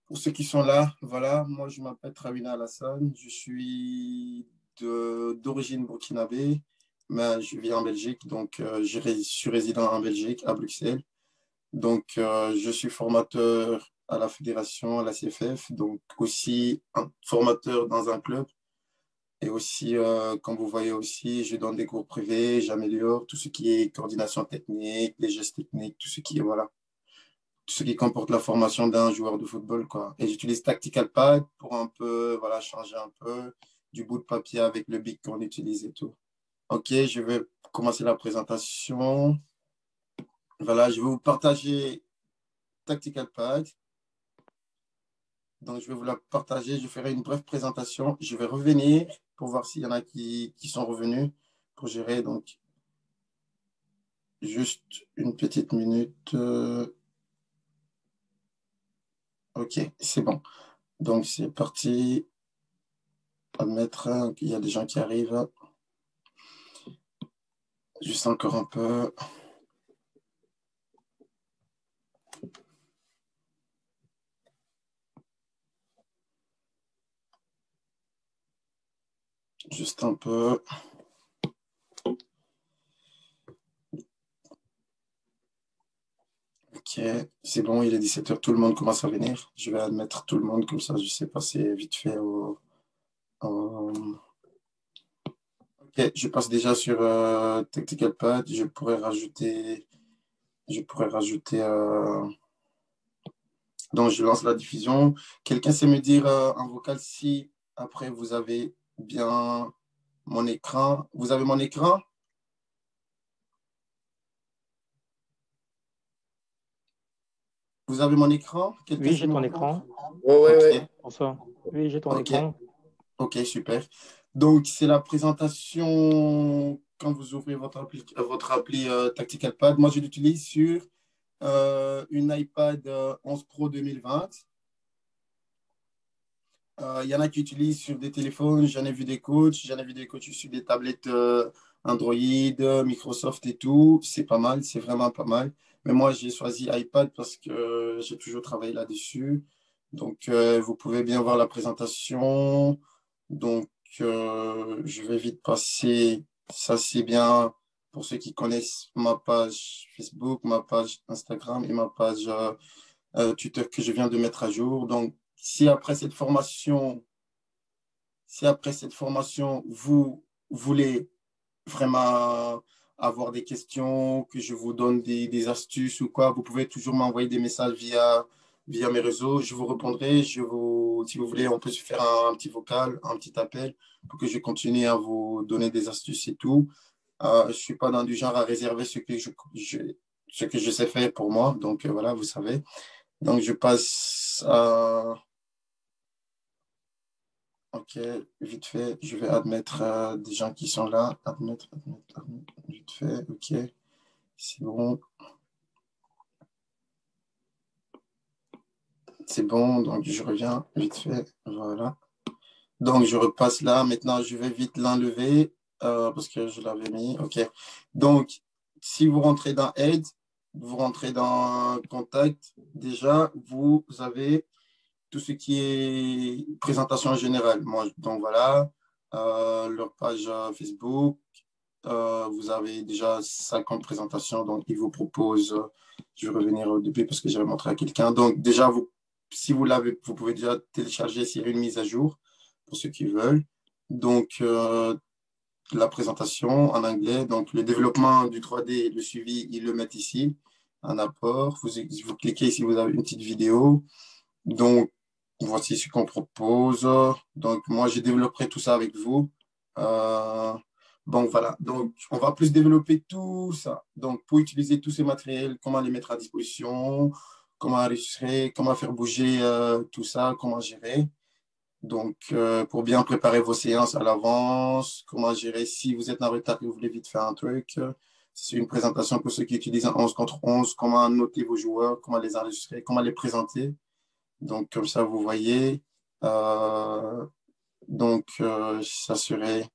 Pour ceux qui sont là, voilà, moi je m'appelle Trawina Alassane, je suis d'origine burkinabé, mais je vis en Belgique, donc je suis résident en Belgique, à Bruxelles. Donc je suis formateur à la fédération, à la CFF, donc aussi un formateur dans un club. Et aussi, comme vous voyez aussi, je donne des cours privés, j'améliore tout ce qui est coordination technique, les gestes techniques, tout ce qui est, voilà, tout ce qui comporte la formation d'un joueur de football, quoi. Et j'utilise Tactical Pad pour un peu, voilà, changer un peu du bout de papier avec le bic qu'on utilise et tout. Ok, je vais commencer la présentation. Voilà, je vais vous partager Tactical Pad. Donc, je vais vous la partager. Je ferai une brève présentation. Je vais revenir pour voir s'il y en a qui sont revenus pour gérer. Donc, juste une petite minute. Ok, c'est bon. Donc, c'est parti. Admettre qu'il y a des gens qui arrivent. Juste encore un peu. Juste un peu. Ok, c'est bon, il est 17h, tout le monde commence à venir. Je vais admettre tout le monde, comme ça je sais passer vite fait Ok, je passe déjà sur Tactical Pad. Je pourrais rajouter. Donc, je lance la diffusion. Quelqu'un sait me dire en vocal si après vous avez bien mon écran. Vous avez mon écran? Vous avez mon écran? Quelqu'un Oui, sait j'ai me ton répondre? écran. Ouais, ouais, Ok, ouais. Bonsoir. Oui, j'ai ton ok, écran. ok, super. Donc, c'est la présentation quand vous ouvrez votre appli Tactical Pad. Moi, je l'utilise sur une iPad 11 Pro 2020. Il y en a qui utilisent sur des téléphones, j'en ai vu des coachs sur des tablettes Android, Microsoft et tout. C'est pas mal, c'est vraiment pas mal. Mais moi, j'ai choisi iPad parce que j'ai toujours travaillé là-dessus. Donc, vous pouvez bien voir la présentation. Donc, je vais vite passer. Ça, c'est bien pour ceux qui connaissent ma page Facebook, ma page Instagram et ma page Twitter que je viens de mettre à jour. Donc, si après cette formation, vous voulez vraiment avoir des questions, que je vous donne des astuces ou quoi, vous pouvez toujours m'envoyer des messages via mes réseaux. Je vous répondrai. Si vous voulez, on peut se faire un petit vocal, un petit appel pour que je continue à vous donner des astuces et tout. Je ne suis pas dans du genre à réserver ce que je sais faire pour moi. Donc, voilà, vous savez. Donc, je passe à... Ok, vite fait, je vais admettre des gens qui sont là. Admettre, vite fait, ok, c'est bon, c'est bon, donc je reviens vite fait, voilà. Donc je repasse là, maintenant je vais vite l'enlever parce que je l'avais mis, ok. Donc, si vous rentrez dans Aide, vous rentrez dans Contact, déjà, vous avez tout ce qui est présentation en général. Moi, donc voilà, leur page Facebook. Vous avez déjà 50 présentations, donc ils vous proposent, je vais revenir au début parce que j'avais montré à quelqu'un. Donc déjà, si vous l'avez, vous pouvez déjà télécharger s'il y a une mise à jour pour ceux qui veulent. Donc la présentation en anglais, donc le développement du 3D, le suivi, ils le mettent ici, en apport. Vous cliquez ici, vous avez une petite vidéo. Donc voici ce qu'on propose. Donc moi, je développerai tout ça avec vous. Euh, donc voilà, donc on va plus développer tout ça. Donc pour utiliser tous ces matériels, comment les mettre à disposition, comment enregistrer, comment faire bouger tout ça, comment gérer. Donc pour bien préparer vos séances à l'avance, comment gérer si vous êtes en retard et vous voulez vite faire un truc. C'est une présentation pour ceux qui utilisent un 11 contre 11, comment noter vos joueurs, comment les enregistrer, comment les présenter. Donc comme ça, vous voyez. Euh, donc ça serait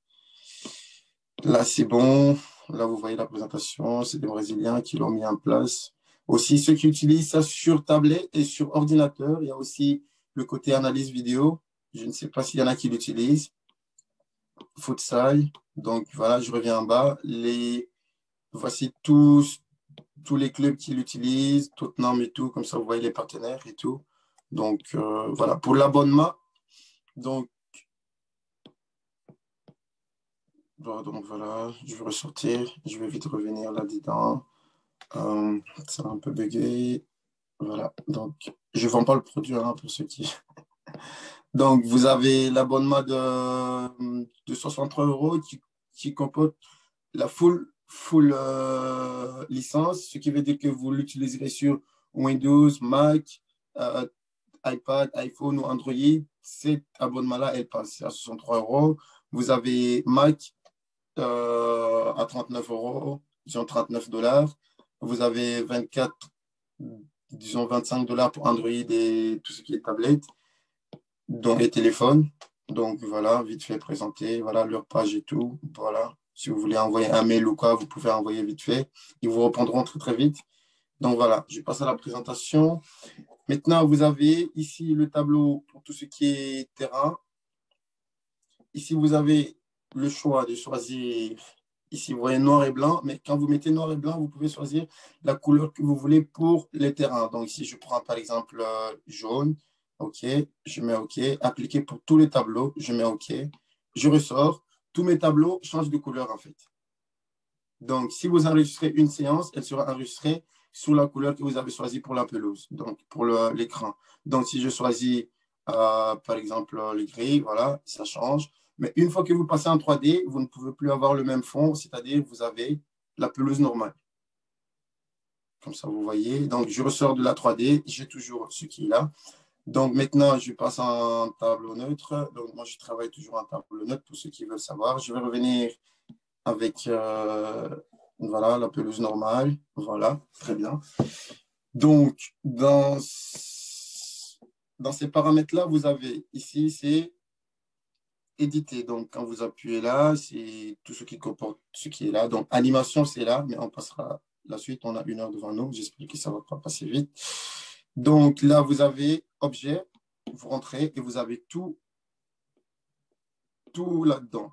Là, c'est bon. Là, vous voyez la présentation. C'est des Brésiliens qui l'ont mis en place. Aussi, ceux qui utilisent ça sur tablette et sur ordinateur, il y a aussi le côté analyse vidéo. Je ne sais pas s'il y en a qui l'utilisent. Futsal. Donc, voilà, je reviens en bas. Voici tous les clubs qui l'utilisent, Tottenham et tout. Comme ça, vous voyez les partenaires et tout. Donc, voilà. Pour l'abonnement, donc voilà, je vais ressortir. Je vais vite revenir là-dedans. Ça va un peu bugger. Voilà. Donc, je ne vends pas le produit hein, pour ceux qui. Donc, vous avez l'abonnement de 63 euros qui comporte la full licence, ce qui veut dire que vous l'utiliserez sur Windows, Mac, euh, iPad, iPhone ou Android. Cet abonnement-là, elle passe à 63 euros. Vous avez Mac à 39 euros, disons 39 dollars. Vous avez 24, disons 25 dollars pour Android et tout ce qui est tablette, dont les téléphones. Donc voilà, vite fait présenter, voilà leur page et tout. Voilà. Si vous voulez envoyer un mail ou quoi, vous pouvez envoyer vite fait. Ils vous répondront très très vite. Donc voilà, je passe à la présentation. Maintenant, vous avez ici le tableau pour tout ce qui est terrain. Ici, vous avez le choix de choisir. Ici, vous voyez noir et blanc, mais quand vous mettez noir et blanc, vous pouvez choisir la couleur que vous voulez pour les terrains. Donc ici, je prends par exemple jaune. OK, je mets OK. Appliquer pour tous les tableaux, je mets OK. Je ressors. Tous mes tableaux changent de couleur en fait. Donc, si vous enregistrez une séance, elle sera enregistrée sous la couleur que vous avez choisie pour la pelouse, donc pour l'écran. Donc, si je choisis, par exemple, le gris, voilà, ça change. Mais une fois que vous passez en 3D, vous ne pouvez plus avoir le même fond, c'est-à-dire vous avez la pelouse normale. Comme ça, vous voyez. Donc, je ressors de la 3D, j'ai toujours ce qui est là. Donc, maintenant, je passe en tableau neutre. Donc, moi, je travaille toujours en tableau neutre pour ceux qui veulent savoir. Je vais revenir avec voilà, la pelouse normale. Voilà, très bien. Donc, dans ces paramètres-là, vous avez ici, c'est éditer. Donc, quand vous appuyez là, c'est tout ce qui comporte ce qui est là. Donc, animation, c'est là, mais on passera la suite. On a 1 heure devant nous. J'espère que ça ne va pas passer vite. Donc, là, vous avez objet, vous rentrez et vous avez tout là-dedans.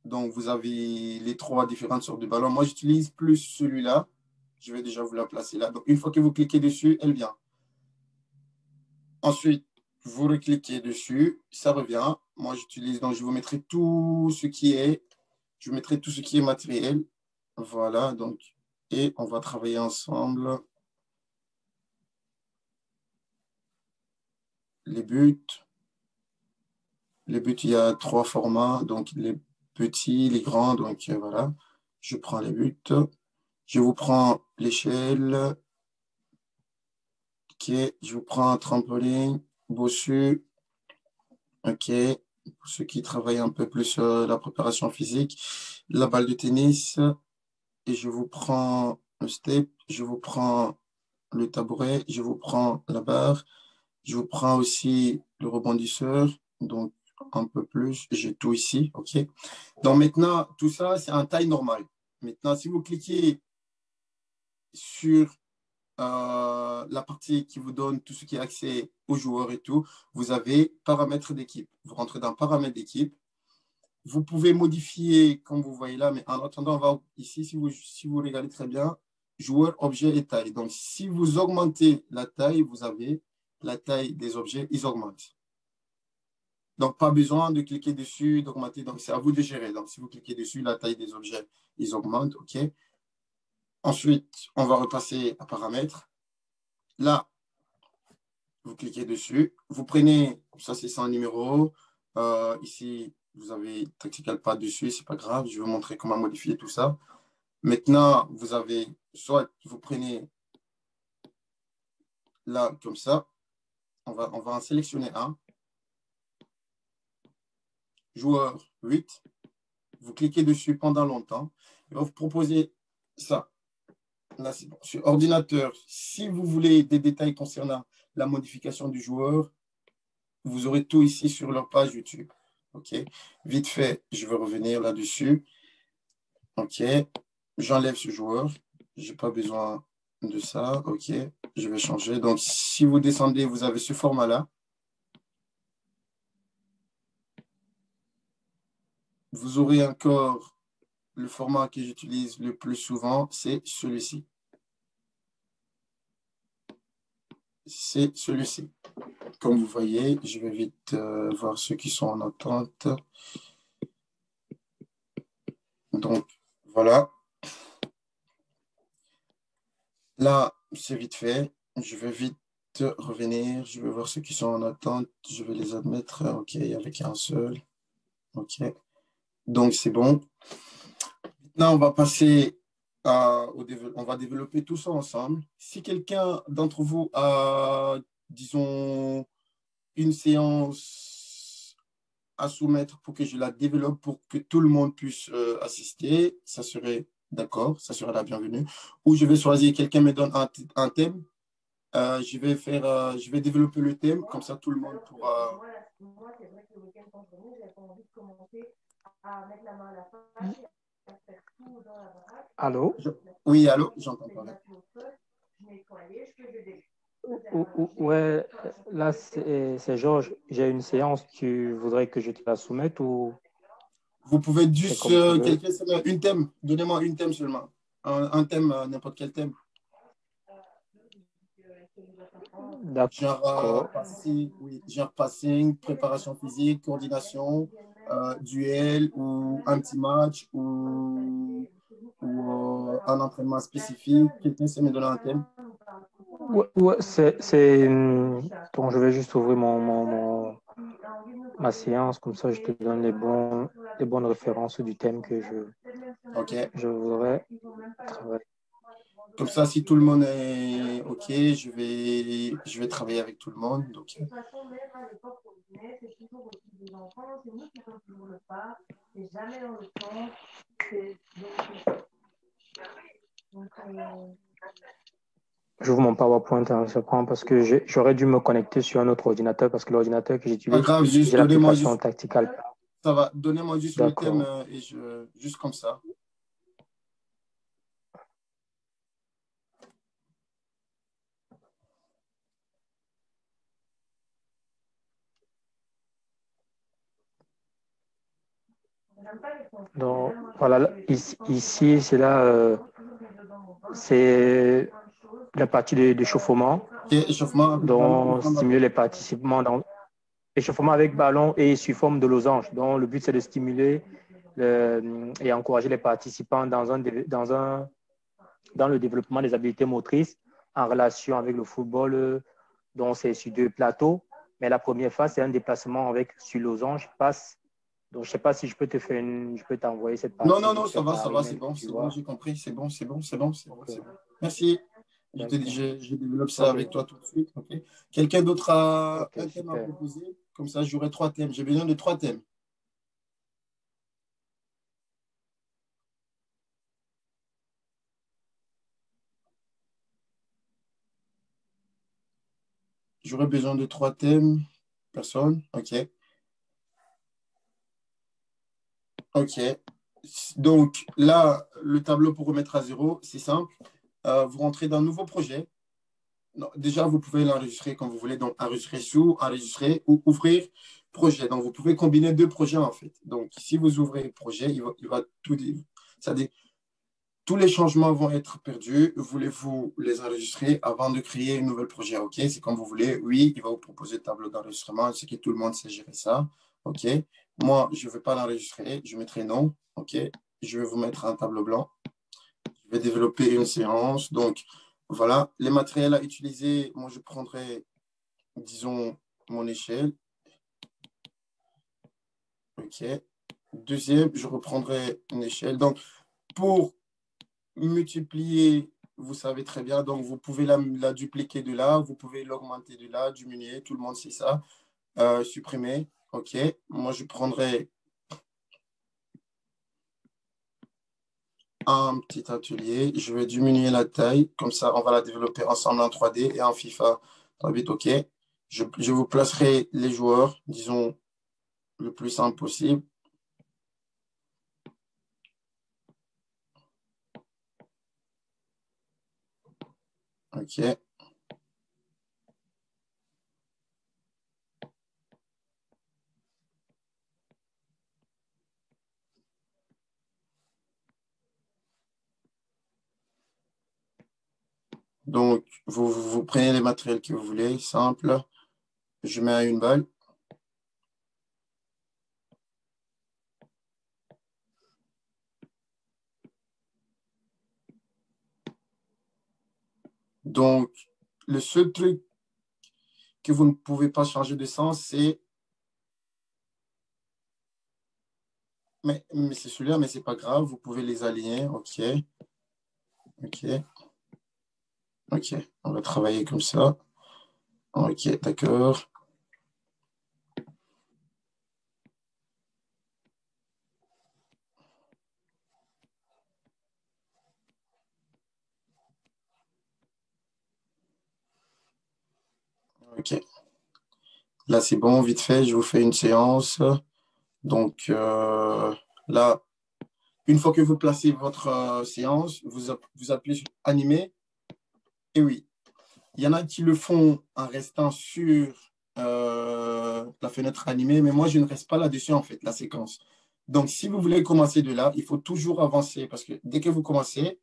Donc, vous avez les 3 différentes sortes de ballons. Moi, j'utilise plus celui-là. Je vais déjà vous la placer là. Donc, une fois que vous cliquez dessus, elle vient. Ensuite, vous recliquez dessus, ça revient. Moi, j'utilise, donc je vous mettrai tout ce qui est, je vous mettrai tout ce qui est matériel. Voilà, donc, et on va travailler ensemble. Les buts. Les buts, il y a 3 formats, donc les petits, les grands, donc voilà. Je prends les buts. Je vous prends l'échelle. Ok, je vous prends un trampoline, bossu. Ok, pour ceux qui travaillent un peu plus la préparation physique, la balle de tennis, et je vous prends le step, je vous prends le tabouret, je vous prends la barre, je vous prends aussi le rebondisseur, donc un peu plus, j'ai tout ici, ok. Donc maintenant, tout ça, c'est en taille normale. Maintenant, si vous cliquez sur la partie qui vous donne tout ce qui est accès aux joueurs et tout, vous avez paramètres d'équipe. Vous rentrez dans paramètres d'équipe. Vous pouvez modifier, comme vous voyez là, mais en attendant, on va ici, si vous regardez très bien, joueur, objet et taille. Donc, si vous augmentez la taille, vous avez la taille des objets, ils augmentent. Donc, pas besoin de cliquer dessus, d'augmenter. Donc, c'est à vous de gérer. Donc, si vous cliquez dessus, la taille des objets, ils augmentent. OK. Ensuite, on va repasser à paramètres. Là, vous cliquez dessus. Vous prenez, ça c'est sans numéro. Ici, vous avez Tactical Pad dessus, c'est pas grave. Je vais vous montrer comment modifier tout ça. Maintenant, vous avez, soit vous prenez là, comme ça. On va en sélectionner un. Joueur 8. Vous cliquez dessus pendant longtemps. Il va vous proposer ça. Là, c'est bon. Sur ordinateur, si vous voulez des détails concernant la modification du joueur, vous aurez tout ici sur leur page YouTube. OK. Vite fait, je vais revenir là-dessus. OK. J'enlève ce joueur. Je n'ai pas besoin de ça. OK. Je vais changer. Donc, si vous descendez, vous avez ce format-là. vous aurez encore le format que j'utilise le plus souvent, c'est celui-ci. C'est celui-ci. Comme vous voyez, je vais vite voir ceux qui sont en attente. Donc, voilà. Là, c'est vite fait. Je vais vite revenir. Je vais voir ceux qui sont en attente. Je vais les admettre. OK, avec un seul. OK. Donc, c'est bon. Maintenant, on va passer on va développer tout ça ensemble. Si quelqu'un d'entre vous a, disons, une séance à soumettre pour que je la développe pour que tout le monde puisse assister, ça serait d'accord, ça serait la bienvenue. Ou je vais choisir, quelqu'un me donne un thème, je vais développer le thème, comme ça tout le monde pourra. Moi, c'est vrai que le week-end, quand je revenais, j'avais pas envie de commencer à mettre la main à la pâte et à faire tout dans la baraque. Allô? Oui, allô, j'entends parler. Ouais, là, c'est Georges. J'ai une séance. Tu voudrais que je te la soumette ou Vous pouvez c'est juste, comme tu veux? quelqu'un, une thème, donnez-moi une thème seulement. Un thème, n'importe quel thème. Genre, D'accord. oui, genre passing, préparation physique, coordination, duel ou un petit match ou un entraînement spécifique. Quelqu'un sait me donner un thème? Ouais, bon, je vais juste ouvrir ma séance, comme ça je te donne les bonnes références du thème que OK. je voudrais travailler. Comme ça, si tout le monde est OK, je vais travailler avec tout le monde. Donc, de toute façon, même à l'époque où on venait, c'est toujours aussi des enfants, c'est nous qui faisons toujours le pas, c'est jamais dans le temps. J'ouvre mon PowerPoint, hein, je prends parce que j'aurais dû me connecter sur un autre ordinateur parce que l'ordinateur que pas j'utilise, grave, juste j'ai donnez-moi l'application juste, Tactical. ça va, donnez-moi juste le thème D'accord. et juste comme ça. Donc, voilà, ici c'est là, c'est la partie de chauffement, OK, échauffement avec ballon ou dont sans ballon. stimuler les participants dans échauffement avec ballon et sous forme de losange. Donc, le but, c'est de stimuler et encourager les participants dans le développement des habiletés motrices en relation avec le football. Donc, c'est sur 2 plateaux. Mais la première phase, c'est un déplacement avec sur losange, passe. Donc, je ne sais pas si je peux t'envoyer cette Non, partie non, vite non, fait par email pour que tu c'est bon, vois. j'ai compris, c'est bon, c'est bon, Ok, Merci. d'accord. Je développe ça Ok, avec toi tout de suite. OK. Quelqu'un d'autre a ok, un thème à super. proposer? Comme ça, j'aurai 3 thèmes. J'ai besoin de 3 thèmes. J'aurai besoin de 3 thèmes. Personne? OK. OK. Donc là, le tableau pour remettre à zéro, c'est simple. Vous rentrez dans un nouveau projet. Non, déjà, vous pouvez l'enregistrer comme vous voulez. Donc, enregistrer sous, enregistrer ou ouvrir projet. Donc, vous pouvez combiner 2 projets en fait. Donc, si vous ouvrez le projet, il va tout dire. Ça dit, tous les changements vont être perdus. Voulez-vous les enregistrer avant de créer un nouvel projet? OK, c'est comme vous voulez. Oui, il va vous proposer le tableau d'enregistrement. Je sais que tout le monde sait gérer ça. OK. Moi, je ne vais pas l'enregistrer. Je mettrai non. OK. Je vais vous mettre un tableau blanc. Je vais développer une séance. Donc, voilà. Les matériels à utiliser, moi, je prendrai, disons, mon échelle. OK. Deuxième, je reprendrai une échelle. Donc, pour multiplier, vous savez très bien, donc vous pouvez la dupliquer de là, vous pouvez l'augmenter de là, diminuer, tout le monde sait ça. Supprimer, OK. Moi, je prendrai un petit atelier, je vais diminuer la taille, comme ça, on va la développer ensemble en 3D et en FIFA 8, OK. Je vous placerai les joueurs, disons, le plus simple possible. OK. Donc, vous prenez les matériels que vous voulez, simple. Je mets à une balle. Donc, le seul truc que vous ne pouvez pas changer de sens, c'est... Mais c'est celui-là, mais c'est pas grave. Vous pouvez les aligner. OK. OK. OK. On va travailler comme ça. OK, d'accord. OK. Là, c'est bon, vite fait, je vous fais une séance. Donc, là, une fois que vous placez votre séance, vous appuyez sur animer. Et oui, il y en a qui le font en restant sur la fenêtre animée, mais moi, je ne reste pas là-dessus, en fait, la séquence. Donc, si vous voulez commencer de là, il faut toujours avancer parce que dès que vous commencez,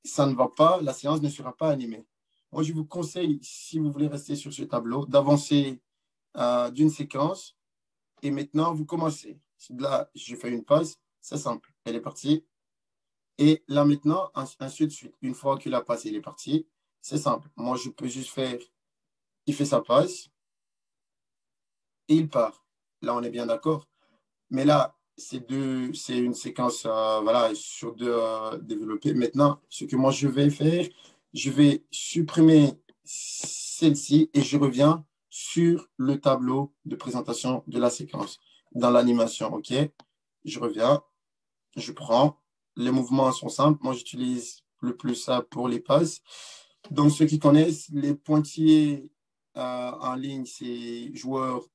ça ne va pas, la séance ne sera pas animée. Moi, je vous conseille, si vous voulez rester sur ce tableau, d'avancer d'une séquence et maintenant, vous commencez. Là, je fais une pause, c'est simple, elle est partie. Et là, maintenant, ainsi de suite. Une fois que la passe, elle est partie, c'est simple. Moi, je peux juste faire, il fait sa passe et il part. Là, on est bien d'accord. Mais là, c'est une séquence voilà, sur deux développées. Maintenant, ce que moi, je vais faire, je vais supprimer celle-ci et je reviens sur le tableau de présentation de la séquence. Dans l'animation, OK? Je reviens, je prends. Les mouvements sont simples. Moi, j'utilise le plus ça pour les passes. Donc, ceux qui connaissent, les pointillés en ligne, c'est joueur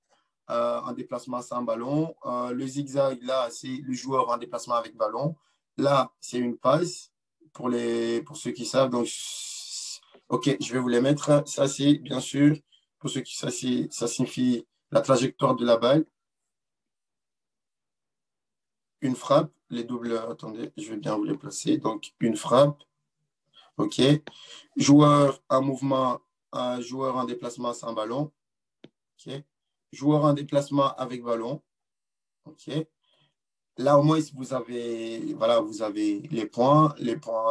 en déplacement sans ballon. Le zigzag, là, c'est le joueur en déplacement avec ballon. Là, c'est une passe pour ceux qui savent. Donc, OK, je vais vous les mettre. Ça, c'est bien sûr, pour ceux qui ça signifie la trajectoire de la balle. Une frappe, les doubles, attendez, je vais bien vous les placer. Donc, une frappe, OK. Joueur en mouvement, joueur en déplacement sans ballon, OK. Joueur en déplacement avec ballon, OK. Là, au moins, voilà, vous avez les points,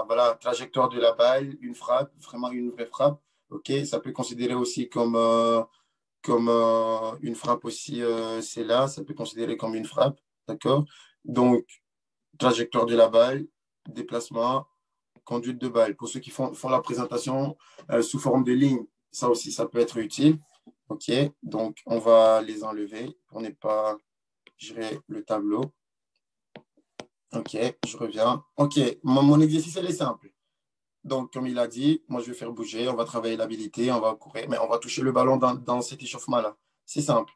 voilà, trajectoire de la balle, une frappe, vraiment une vraie frappe, OK. Ça peut considérer aussi comme une frappe aussi, c'est là, ça peut considérer comme une frappe, d'accord. Donc, trajectoire de la balle, déplacement, conduite de balle. Pour ceux qui font la présentation sous forme de ligne, ça aussi, ça peut être utile. OK, donc on va les enlever pour ne pas gérer le tableau. OK, je reviens. OK, mon exercice, elle est simple. Donc, comme il a dit, moi, je vais faire bouger, on va travailler l'habilité, on va courir, mais on va toucher le ballon dans cet échauffement-là. C'est simple.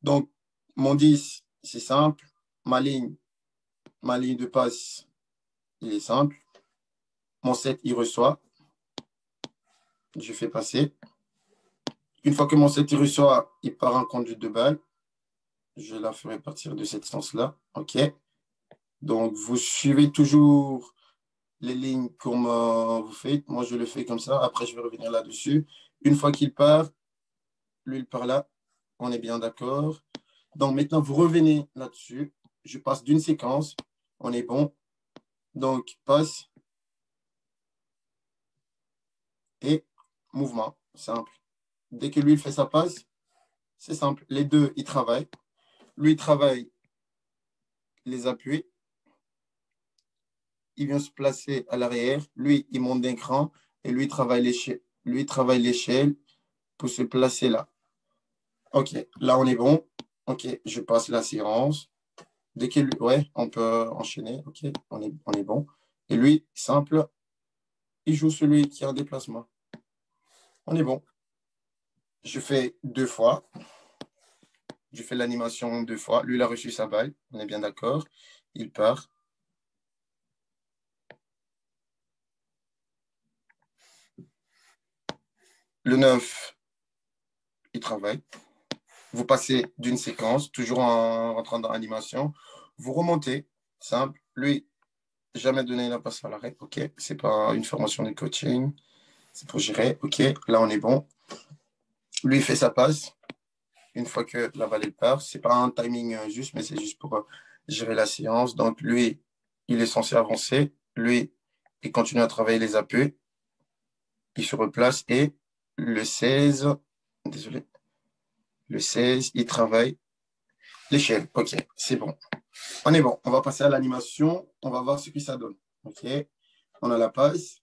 Donc, mon 10, c'est simple. Ma ligne de passe, il est simple. Mon 7, il reçoit. Je fais passer. Une fois que mon 7 il reçoit, il part en conduite de balle. Je la ferai partir de cette sens-là. OK. Donc, vous suivez toujours les lignes comme vous faites. Moi, je le fais comme ça. Après, je vais revenir là-dessus. Une fois qu'il part, lui, il part là. On est bien d'accord. Donc, maintenant, vous revenez là-dessus. Je passe d'une séquence. On est bon. Donc, passe et mouvement. Simple. Dès que lui, il fait sa passe, c'est simple. Les deux, ils travaillent. Lui, il travaille les appuis. Il vient se placer à l'arrière. Lui, il monte d'un cran et lui travaille l'échelle. Lui travaille l'échelle pour se placer là. OK, là, on est bon. OK, je passe la séance. Dès qu'il... Ouais, on peut enchaîner. OK, on est bon. Et lui, simple, il joue celui qui est en déplacement. On est bon. Je fais deux fois. Je fais l'animation deux fois. Lui, il a reçu sa balle. On est bien d'accord. Il part. Le 9, il travaille. Vous passez d'une séquence, toujours en rentrant dans l'animation. Vous remontez, simple. Lui, jamais donné la passe à l'arrêt. OK, c'est pas une formation de coaching. C'est pour gérer. OK, là, on est bon. Lui, il fait sa passe. Une fois que la balle part, c'est pas un timing juste, mais c'est juste pour gérer la séance. Donc, lui, il est censé avancer. Lui, il continue à travailler les appuis. Il se replace et le 16, désolé, le 16, il travaille l'échelle. OK, c'est bon. On est bon. On va passer à l'animation. On va voir ce que ça donne. OK, on a la passe.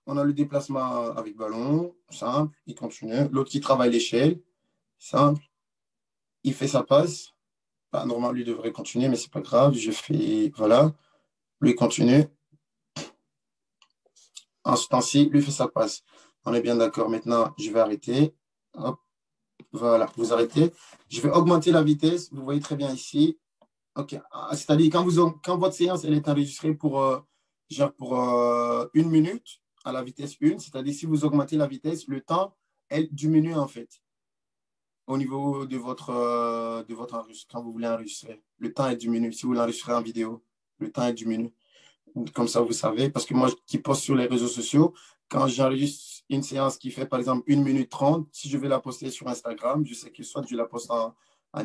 On a le déplacement avec ballon, simple, il continue. L'autre qui travaille l'échelle, simple, il fait sa passe. Bah, normalement, lui devrait continuer, mais c'est pas grave. Je fais, voilà, lui continue. En ce temps-ci, lui fait sa passe. On est bien d'accord. Maintenant, je vais arrêter. Hop, voilà, vous arrêtez. Je vais augmenter la vitesse. Vous voyez très bien ici. OK. C'est-à-dire, quand votre séance elle est enregistrée pour 1 minute à la vitesse 1, c'est-à-dire si vous augmentez la vitesse, le temps, elle diminue en fait au niveau de votre enregistrement, quand vous voulez enregistrer. Le temps est diminué. Si vous l'enregistrez en vidéo, le temps est diminué. Comme ça, vous savez. Parce que moi, qui poste sur les réseaux sociaux, quand j'enregistre une séance qui fait, par exemple, 1 minute 30, si je vais la poster sur Instagram, je sais que soit je la poste en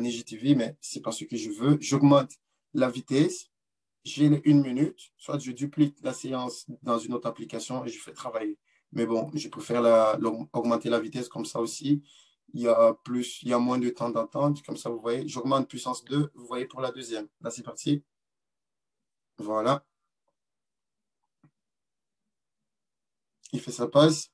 IGTV, mais c'est pas ce que je veux. J'augmente la vitesse, j'ai les 1 minute, soit je duplique la séance dans une autre application et je fais travailler. Mais bon, je préfère augmenter la vitesse comme ça aussi. Il y a moins de temps d'attente. Comme ça, vous voyez, j'augmente puissance 2. Vous voyez pour la deuxième. Là, c'est parti. Voilà. Il fait sa passe.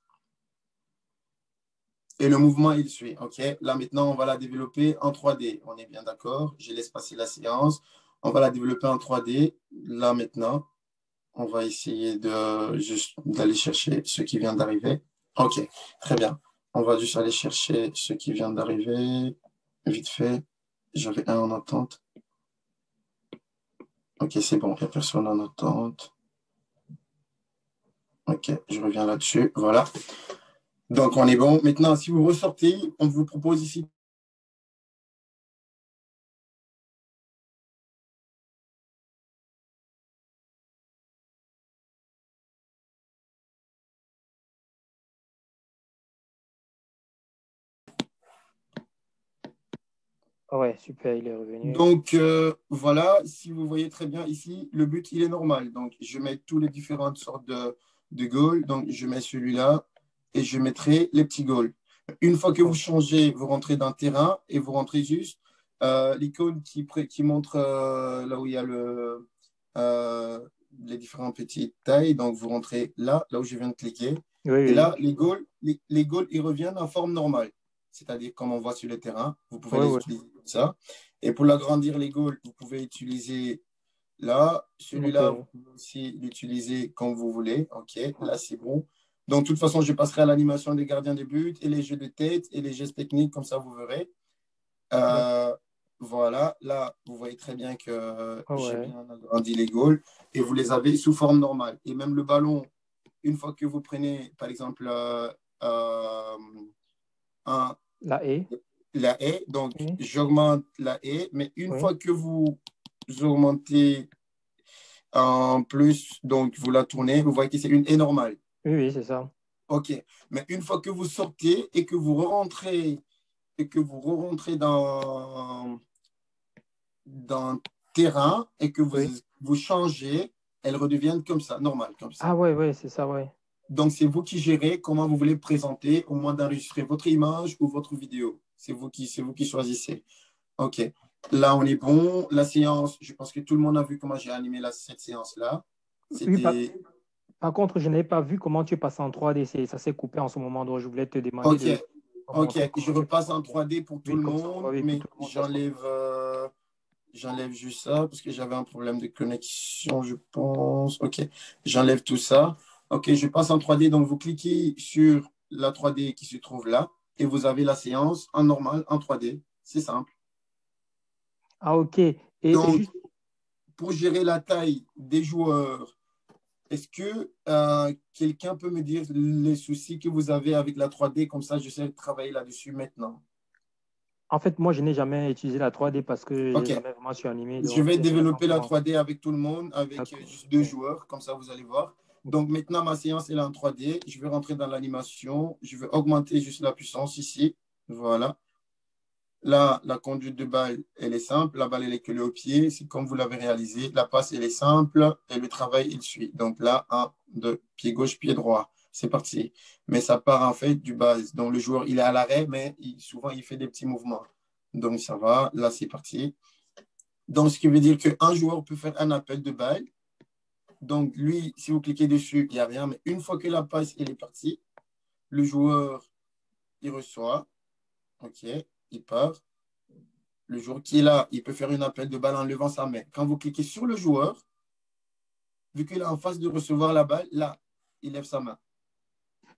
Et le mouvement, il suit. OK. Là, maintenant, on va la développer en 3D. On est bien d'accord. Je laisse passer la séance. On va la développer en 3D. Là, maintenant, on va essayer d'aller chercher ce qui vient d'arriver. OK. Très bien. On va juste aller chercher ce qui vient d'arriver. Vite fait. J'avais un en attente. OK, c'est bon. Il n'y a personne en attente. OK, je reviens là-dessus. Voilà. Donc, on est bon. Maintenant, si vous ressortez, on vous propose ici. Ouais, super, il est revenu. Donc, voilà, si vous voyez très bien ici, le but, il est normal. Donc, je mets toutes les différentes sortes de goals. Donc, je mets celui-là et je mettrai les petits goals. Une fois que vous changez, vous rentrez dans le terrain et vous rentrez juste l'icône qui montre là où il y a euh, les différentes petites tailles. Donc, vous rentrez là où je viens de cliquer. Oui, Et oui, là, les goals, ils reviennent en forme normale. C'est-à-dire comme on voit sur le terrain, vous pouvez oui, les oui. utiliser comme ça. Et pour l'agrandir, les goals, vous pouvez utiliser là. Celui-là, vous Ok. pouvez aussi l'utiliser comme vous voulez. OK, là, c'est bon. Donc, de toute façon, je passerai à l'animation des gardiens de but et les jeux de tête et les gestes techniques, comme ça, vous verrez. D'accord. Euh, voilà, là, vous voyez très bien que j'ai Ouais. bien agrandi les goals et vous les avez sous forme normale. Et même le ballon, une fois que vous prenez, par exemple, euh, un, La haie. la haie. Donc, Oui, j'augmente la haie, mais une oui, fois que vous augmentez en plus, donc vous la tournez, vous voyez que c'est une haie normale. oui, oui, c'est ça. OK. Mais une fois que vous sortez et que vous rentrez dans terrain et que Oui. vous changez, elles redeviennent comme ça, normales, comme Ah ça. ouais, ouais, c'est ça, ouais. Donc, c'est vous qui gérez comment vous voulez présenter, au moins d'enregistrer votre image ou votre vidéo. C'est vous qui choisissez. OK. Là, on est bon. La séance, je pense que tout le monde a vu comment j'ai animé cette séance-là. Oui, C'était par contre, je n'avais pas vu comment tu passes en 3D. Ça s'est coupé en ce moment, donc je voulais te demander OK. de me OK. montrer Je comment tu passes repasse en en 3D. 3D pour tout Oui, le comme ça, monde, oui, pour mais tout le monde, ça se retrouve. j'enlève juste ça parce que j'avais un problème de connexion, je pense. OK. J'enlève tout ça. OK. Je passe en 3D. Donc, vous cliquez sur la 3D qui se trouve là et vous avez la séance en normal, en 3D. C'est simple. Ah, ok. Et Donc, juste, pour gérer la taille des joueurs, est-ce que quelqu'un peut me dire les soucis que vous avez avec la 3D? Comme ça, je sais travailler là-dessus maintenant. en fait, moi, je n'ai jamais utilisé la 3D parce que j'ai OK. jamais vraiment su animer, Je donc vais c'est la raison développer pour la moi. 3D avec tout le monde, avec D'accord, juste deux ok. joueurs. Comme ça, vous allez voir. Donc maintenant, ma séance est là en 3D. Je vais rentrer dans l'animation. Je vais augmenter juste la puissance ici. Voilà. Là, la conduite de balle, elle est simple. La balle, elle est collée au pied. C'est comme vous l'avez réalisé. La passe, elle est simple. Et le travail, il suit. Donc là, un, deux, pied gauche, pied droit. C'est parti. Mais ça part en fait du base. Donc le joueur, il est à l'arrêt, mais souvent, il fait des petits mouvements. Donc ça va. Là, c'est parti. Donc, ce qui veut dire qu'un joueur peut faire un appel de balle. Donc, lui, si vous cliquez dessus, il n'y a rien. Mais une fois que la passe, elle est partie, le joueur, il reçoit. OK, il part. Le joueur qui est là, il peut faire un appel de balle en levant sa main. Quand vous cliquez sur le joueur, vu qu'il est en face de recevoir la balle, là, il lève sa main.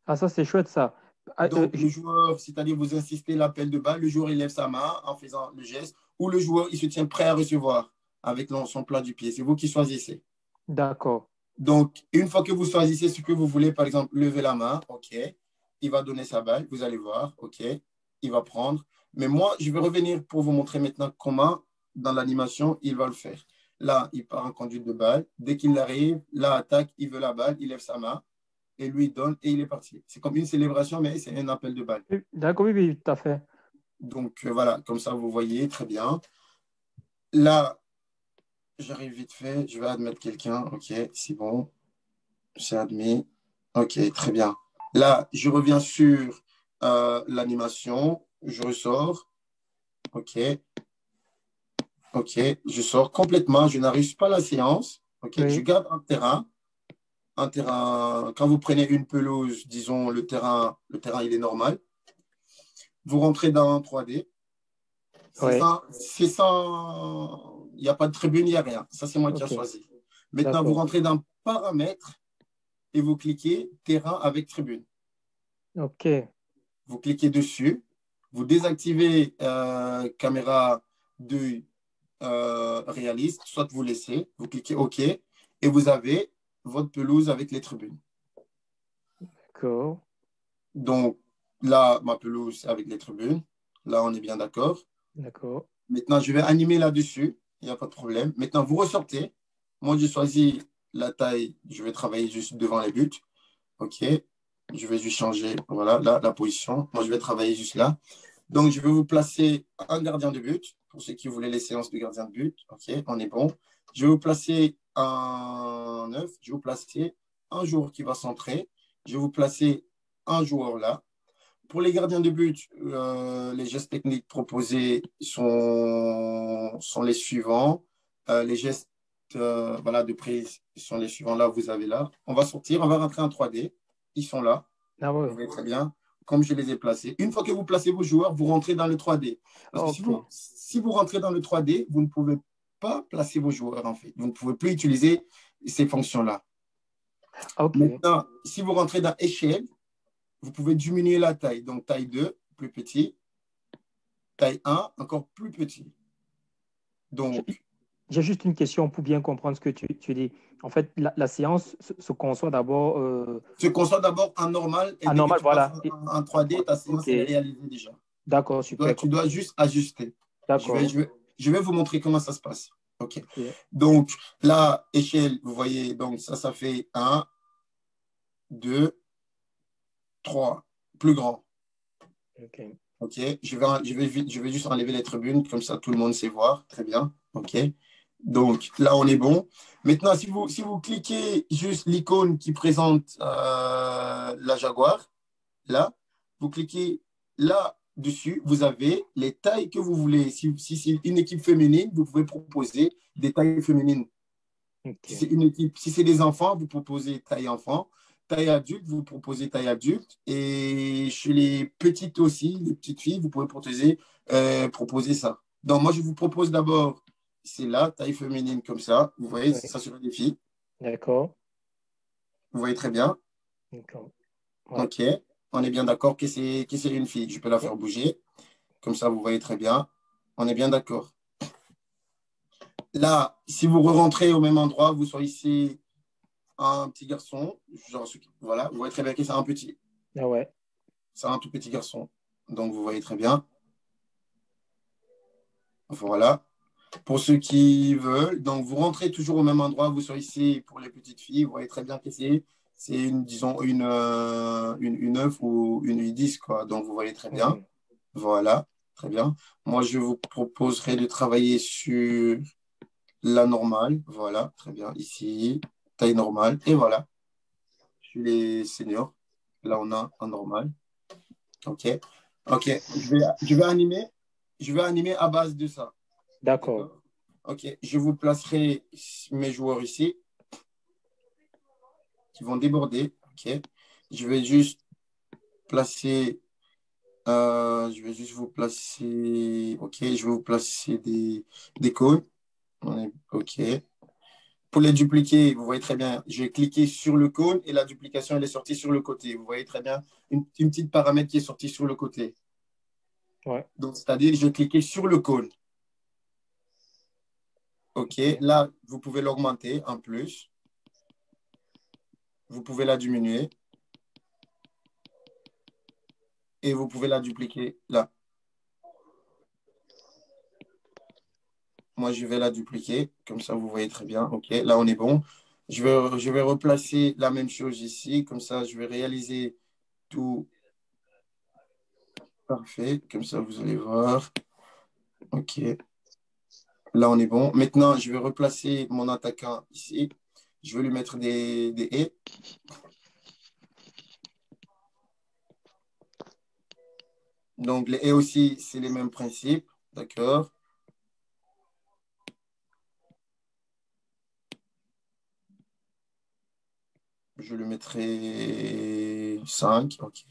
Ah, ça, c'est chouette, ça. Ah, Donc, le joueur, c'est-à-dire vous insistez l'appel de balle, le joueur, il lève sa main en faisant le geste, ou le joueur, il se tient prêt à recevoir avec son plat du pied. C'est vous qui choisissez. d'accord. Donc, une fois que vous choisissez ce que vous voulez, par exemple, lever la main, OK, il va donner sa balle, vous allez voir, OK, il va prendre. Mais moi, je vais revenir pour vous montrer maintenant comment, dans l'animation, il va le faire. Là, il part en conduite de balle. Dès qu'il arrive, là, attaque, il veut la balle, il lève sa main et lui donne et il est parti. C'est comme une célébration, mais c'est un appel de balle. Oui, d'accord, oui, oui, tout à fait. Donc, voilà, comme ça, vous voyez, très bien. Là, j'arrive vite fait, je vais admettre quelqu'un, OK, c'est bon. C'est admis. OK, très bien. Là, je reviens sur l'animation. Je ressors. OK. OK. Je sors complètement. Je n'arrive pas à la séance. OK. Je Oui, garde un terrain. Un terrain. Quand vous prenez une pelouse, disons, le terrain, il est normal. Vous rentrez dans 3D. C'est oui, ça. C'est sans. Il n'y a pas de tribune, il n'y a rien. Ça, c'est moi qui ai ok, choisi. Maintenant, vous d'accord. rentrez dans paramètres et vous cliquez terrain avec tribune. Ok. Vous cliquez dessus, vous désactivez caméra de réaliste, soit vous laissez, vous cliquez OK, et vous avez votre pelouse avec les tribunes. D'accord, Donc là, ma pelouse avec les tribunes, là on est bien d'accord. d'accord. Maintenant, je vais animer là-dessus, il n'y a pas de problème. Maintenant, vous ressortez. Moi, j'ai choisi la taille, je vais travailler juste devant les buts. OK, je vais juste changer, voilà, la position. Moi, je vais travailler juste là. Donc, je vais vous placer un gardien de but, pour ceux qui voulaient les séances de gardien de but. OK, on est bon. Je vais vous placer un neuf. Je vais vous placer un joueur qui va centrer. Je vais vous placer un joueur là. Pour les gardiens de but, les gestes techniques proposés sont les suivants. Les gestes voilà, de prise sont les suivants. Là, vous avez là. On va sortir, on va rentrer en 3D. Ils sont là. Ah Vous oui, voyez très bien, comme je les ai placés. Une fois que vous placez vos joueurs, vous rentrez dans le 3D. Parce que si ok, vous, si vous rentrez dans le 3D, vous ne pouvez pas placer vos joueurs, en fait. Vous ne pouvez plus utiliser ces fonctions-là. ok. Maintenant, si vous rentrez dans échelle, vous pouvez diminuer la taille. Donc, taille 2, plus petit. Taille 1, encore plus petit. J'ai Donc, j'ai juste une question pour bien comprendre ce que tu dis. En fait, la séance se conçoit d'abord tu conçois d'abord en normal et à dès que normal, tu passes voilà. en 3D, ta séance, Ok, elle est réalisée déjà. d'accord, Tu dois, super. tu dois juste ajuster. Je vais, D'accord, je vais, je vais vous montrer comment ça se passe. OK. ok, Donc, là, échelle, vous voyez, donc ça fait un, 2, 3. Plus grand. ok. OK. Je vais juste enlever les tribunes, comme ça tout le monde sait voir. Très bien. OK. Donc, là, on est bon. Maintenant, si vous cliquez juste l'icône qui présente la Jaguar, là, vous cliquez là-dessus, vous avez les tailles que vous voulez. Si c'est une équipe féminine, vous pouvez proposer des tailles féminines. Si c'est Ok. une équipe, si c'est des enfants, vous proposez taille enfant. Taille adulte, vous proposez taille adulte. Et chez les petites aussi, les petites filles, vous pouvez proposer ça. Donc, moi, je vous propose d'abord, c'est là, taille féminine comme ça. Vous voyez, Oui, ça serait des filles. d'accord, Vous voyez très bien. d'accord. Ouais. OK. On est bien d'accord que c'est une fille. Je peux la Ouais. faire bouger. Comme ça, vous voyez très bien. On est bien d'accord. Là, si vous rentrez au même endroit, vous choisissez un petit garçon. Genre, voilà, vous voyez très bien que c'est un petit. Ah ouais. C'est un tout petit garçon. Donc, vous voyez très bien. Voilà. Pour ceux qui veulent, donc vous rentrez toujours au même endroit, vous choisissez pour les petites filles, vous voyez très bien que c'est disons, une 9 ou une 10, quoi. Donc, vous voyez très bien. Mhm. Voilà, très bien. Moi, je vous proposerai de travailler sur la normale. Voilà, très bien. Ici, taille normale. Et voilà, sur les seniors. Là, on a un normal. OK. OK. Je vais animer à base de ça. D'accord. D'accord? OK. Je vous placerai mes joueurs ici qui vont déborder. OK. Je vais juste placer. Je vais juste vous placer. OK. Je vais vous placer des cônes. OK. Pour les dupliquer, vous voyez très bien, j'ai cliqué sur le cône et la duplication, elle est sortie sur le côté. Vous voyez très bien une petite paramètre qui est sortie sur le côté. Ouais. Donc, c'est-à-dire, j'ai cliqué sur le cône. OK. Là, vous pouvez l'augmenter en plus. Vous pouvez la diminuer et vous pouvez la dupliquer là. Moi, je vais la dupliquer. Comme ça, vous voyez très bien. OK. Là, on est bon. Je vais replacer la même chose ici. Comme ça, je vais réaliser tout parfait. Comme ça, vous allez voir. OK. Là, on est bon. Maintenant, je vais replacer mon attaquant ici. Je vais lui mettre des haies. Donc, les haies aussi, c'est les mêmes principes. D'accord. Je lui mettrai 5. OK.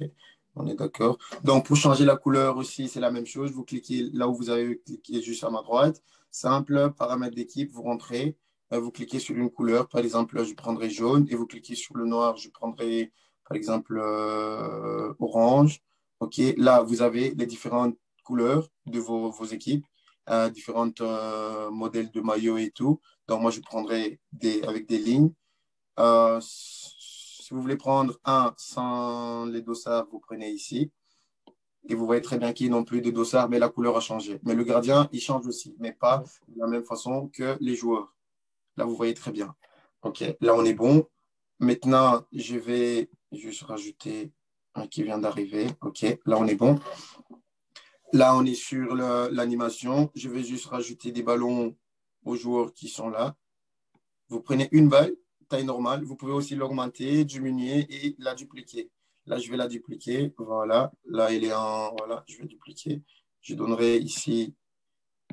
On est d'accord. Donc, pour changer la couleur aussi, c'est la même chose. Vous cliquez là où vous avez cliqué juste à ma droite. Simple, paramètres d'équipe, vous rentrez. Vous cliquez sur une couleur. Par exemple, je prendrai jaune. Et vous cliquez sur le noir. Je prendrai, par exemple, orange. OK. Là, vous avez les différentes couleurs de vos équipes, différentes modèles de maillots et tout. Donc, moi, je prendrai avec des lignes. Si vous voulez prendre un sans les dossards, vous prenez ici. Et vous voyez très bien qu'ils n'ont plus de dossards, mais la couleur a changé. Mais le gardien, il change aussi, mais pas Ouais. de la même façon que les joueurs. Là, vous voyez très bien. OK, là, on est bon. Maintenant, je vais juste rajouter un qui vient d'arriver. OK, là, on est bon. Là, on est sur l'animation. Je vais juste rajouter des ballons aux joueurs qui sont là. Vous prenez une balle, taille normale. Vous pouvez aussi l'augmenter, diminuer et la dupliquer. Là, je vais la dupliquer. Voilà. Là, il est en. Voilà, je vais dupliquer. Je donnerai ici,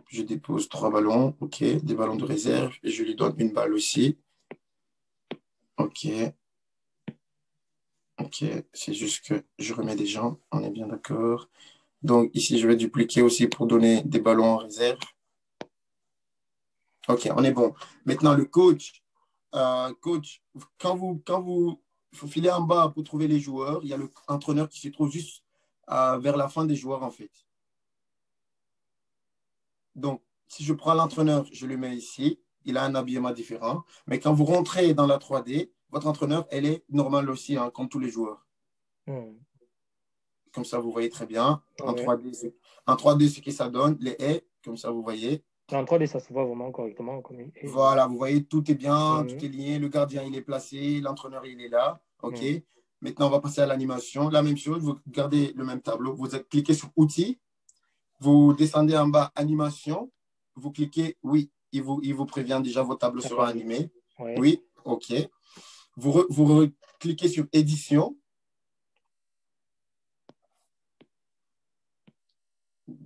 je dépose 3 ballons. OK, des ballons de réserve. Et je lui donne une balle aussi. OK. OK. C'est juste que je remets des gens. On est bien d'accord. Donc, ici, je vais dupliquer aussi pour donner des ballons en réserve. OK, on est bon. Maintenant, le coach. Coach, quand vous filez en bas pour trouver les joueurs, il y a l'entraîneur qui se trouve juste vers la fin des joueurs, en fait. Donc, si je prends l'entraîneur, je le mets ici. Il a un habillement différent. Mais quand vous rentrez dans la 3D, votre entraîneur, elle est normale aussi, hein, comme tous les joueurs. Mhm. Comme ça, vous voyez très bien. En Ouais. 3D, en 3D, ce que ça donne, les haies, comme ça, vous voyez. En 3D, ça se voit vraiment correctement. Comme... Voilà, vous voyez, tout est bien, tout Mhm. est lié. Le gardien, il est placé, l'entraîneur, il est là. OK. Mhm. Maintenant, on va passer à l'animation. La même chose, vous gardez le même tableau. Vous cliquez sur Outils, vous descendez en bas, Animation. Vous cliquez Oui. Il vous prévient déjà, votre tableau sera D'accord. animé. Ouais. Oui, OK. Vous cliquez sur Édition.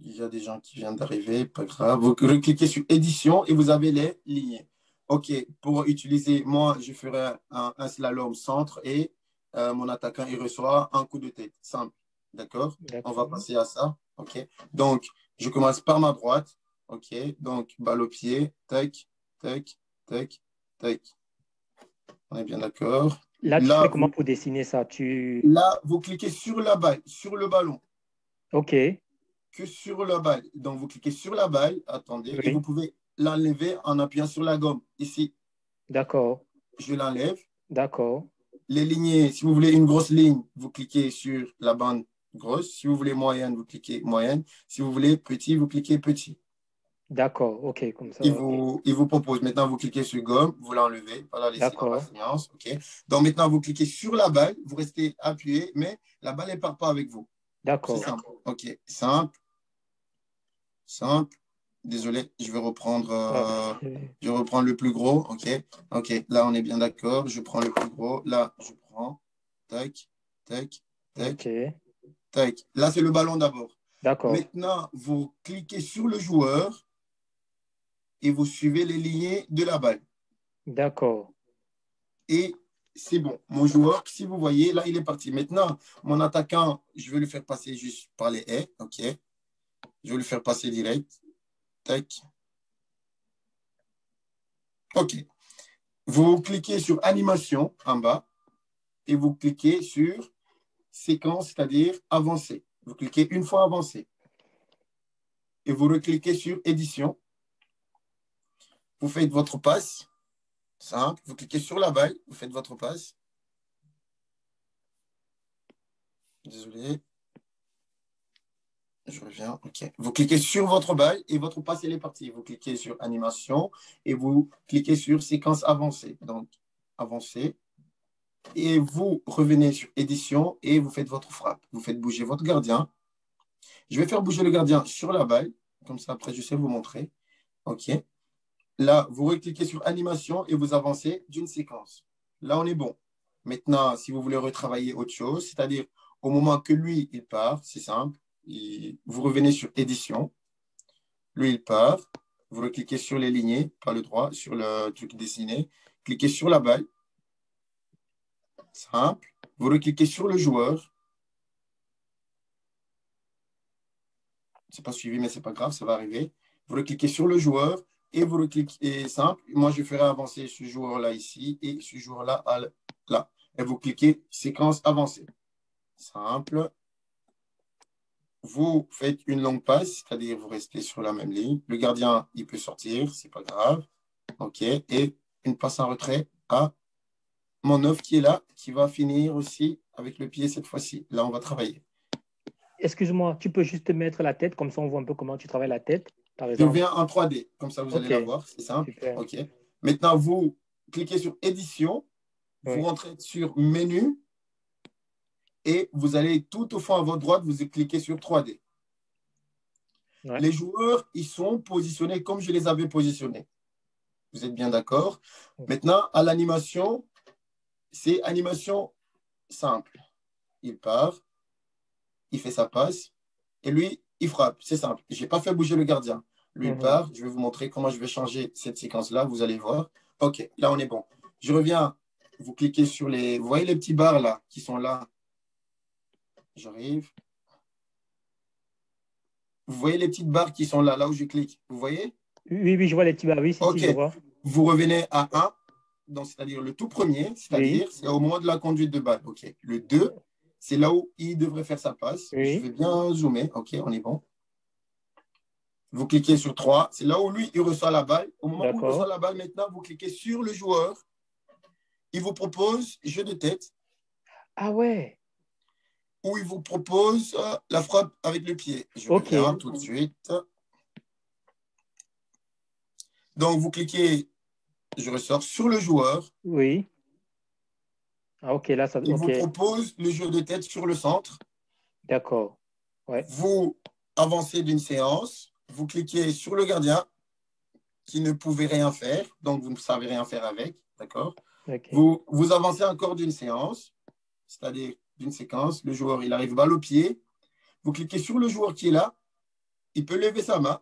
Il y a des gens qui viennent d'arriver, pas grave. Vous cliquez sur Édition et vous avez les lignes. OK, pour utiliser, moi, je ferai un slalom centre et mon attaquant, il reçoit un coup de tête. Simple. D'accord? On va D'accord. passer à ça. OK. Donc, je commence par ma droite. OK. Donc, balle au pied. Tac, tac, tac, tac. On est bien d'accord. Là, tu fais Là, comment pour dessiner ça? Tu... là, vous cliquez sur la balle, sur le ballon. OK. Que sur la balle. Donc, vous cliquez sur la balle, attendez, et vous Oui. pouvez l'enlever en appuyant sur la gomme. Ici, D'accord. je l'enlève. D'accord. Les lignées, si vous voulez une grosse ligne, vous cliquez sur la bande grosse. Si vous voulez moyenne, vous cliquez moyenne. Si vous voulez petit, vous cliquez petit. D'accord, ok, comme ça, Il ok. vous, il vous propose, maintenant vous cliquez sur gomme, vous l'enlevez, pas la laisser dans la D'accord, séance. OK? Donc maintenant vous cliquez sur la balle, vous restez appuyé, mais la balle ne part pas avec vous. C'est d'accord. simple. OK, simple, simple. Désolé, Ah, je vais reprendre le plus gros. OK, OK. Là, on est bien d'accord. Je prends le plus gros. Là, je prends. Tac, tac, tac, ok, tac. Là, c'est le ballon d'abord. d'accord, Maintenant, vous cliquez sur le joueur et vous suivez les lignées de la balle. d'accord, Et c'est bon. Mon joueur, si vous voyez, là, il est parti. Maintenant, mon attaquant, je vais le faire passer juste par les haies. OK. Je vais le faire passer direct. Tac. OK. Vous cliquez sur animation en bas et vous cliquez sur séquence, c'est-à-dire avancer. Vous cliquez une fois avancé et vous recliquez sur édition. Vous faites votre passe. Simple. Vous cliquez sur la balle. Vous faites votre passe. Désolé. Je reviens. OK. Vous cliquez sur votre balle et votre passe, elle est partie. Vous cliquez sur animation et vous cliquez sur séquence avancée. Donc, avancée. Et vous revenez sur édition et vous faites votre frappe. Vous faites bouger votre gardien. Je vais faire bouger le gardien sur la balle. Comme ça, après, je sais vous montrer. OK. Là, vous recliquez sur animation et vous avancez d'une séquence. Là, on est bon. Maintenant, si vous voulez retravailler autre chose, c'est-à-dire au moment que lui, il part, c'est simple. Vous revenez sur édition. Lui, il part. Vous recliquez sur les lignées, par le droit, sur le truc dessiné. Cliquez sur la balle. Simple. Vous recliquez sur le joueur. C'est pas suivi, mais c'est pas grave, ça va arriver. Vous recliquez sur le joueur et vous recliquez simple. Moi, je ferai avancer ce joueur-là ici et ce joueur-là là. Et vous cliquez séquence avancée. Simple. Vous faites une longue passe, c'est-à-dire vous restez sur la même ligne. Le gardien, il peut sortir, c'est pas grave. OK. Et une passe en retrait à mon œuf qui est là, qui va finir aussi avec le pied cette fois-ci. Là, on va travailler. excuse-moi, tu peux juste mettre la tête, comme ça on voit un peu comment tu travailles la tête, par Je exemple. viens en 3D, comme ça vous allez Ok, la voir, c'est simple. super. OK. Maintenant, vous cliquez sur édition, vous Oui, rentrez sur menu et vous allez tout au fond à votre droite, vous cliquez sur 3D. ouais. Les joueurs, ils sont positionnés comme je les avais positionnés. Vous êtes bien d'accord? Maintenant, à l'animation, c'est animation simple. Il part, il fait sa passe et lui, il frappe. C'est simple. Je n'ai pas fait bouger le gardien. Lui, il Mhm. part. Je vais vous montrer comment je vais changer cette séquence-là. Vous allez voir. OK, là, on est bon. Je reviens. Vous cliquez sur les... Vous voyez les petits barres là qui sont là? J'arrive. Vous voyez les petites barres qui sont là, là où je clique? Vous voyez? Oui, oui, je vois les petits barres. Oui, si, OK. je vois. Vous revenez à un, donc c'est-à-dire le tout premier, Oui, c'est-à-dire c'est au moment de la conduite de balle. OK. Le 2, c'est là où il devrait faire sa passe. Je oui, vais bien zoomer. OK, on est bon. Vous cliquez sur 3, c'est là où lui, il reçoit la balle. Au moment où il reçoit d'accord. la balle, maintenant, vous cliquez sur le joueur. Il vous propose jeu de tête Ah ouais, ou il vous propose la frappe avec le pied. Je ok, reviens tout de suite. Donc, vous cliquez, je ressors sur le joueur. oui. Ah ok, là, ça, Il ok, vous propose le jeu de tête sur le centre. d'accord. Ouais, Vous avancez d'une séance. Vous cliquez sur le gardien qui ne pouvait rien faire. Donc, vous ne savez rien faire avec. D'accord? ok, Vous avancez encore d'une séance, c'est-à-dire d'une séquence. Le joueur, il arrive balle au pied. Vous cliquez sur le joueur qui est là. Il peut lever sa main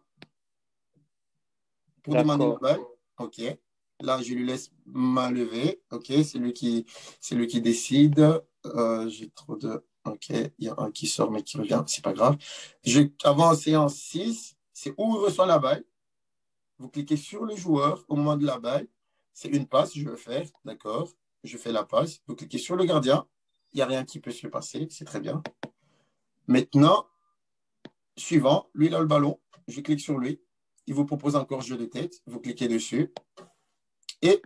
pour demander la d'accord. balle. OK. Là, je lui laisse main levée. OK. C'est lui qui décide. J'ai trop de. OK. Il y a un qui sort, mais qui revient. C'est pas grave. Avant séance 6, c'est où il reçoit la balle. Vous cliquez sur le joueur au moment de la balle. C'est une passe, je veux faire. D'accord. Je fais la passe. Vous cliquez sur le gardien. Il n'y a rien qui peut se passer. C'est très bien. Maintenant, suivant, lui, il a le ballon. Je clique sur lui. Il vous propose encore jeu de tête. Vous cliquez dessus. Et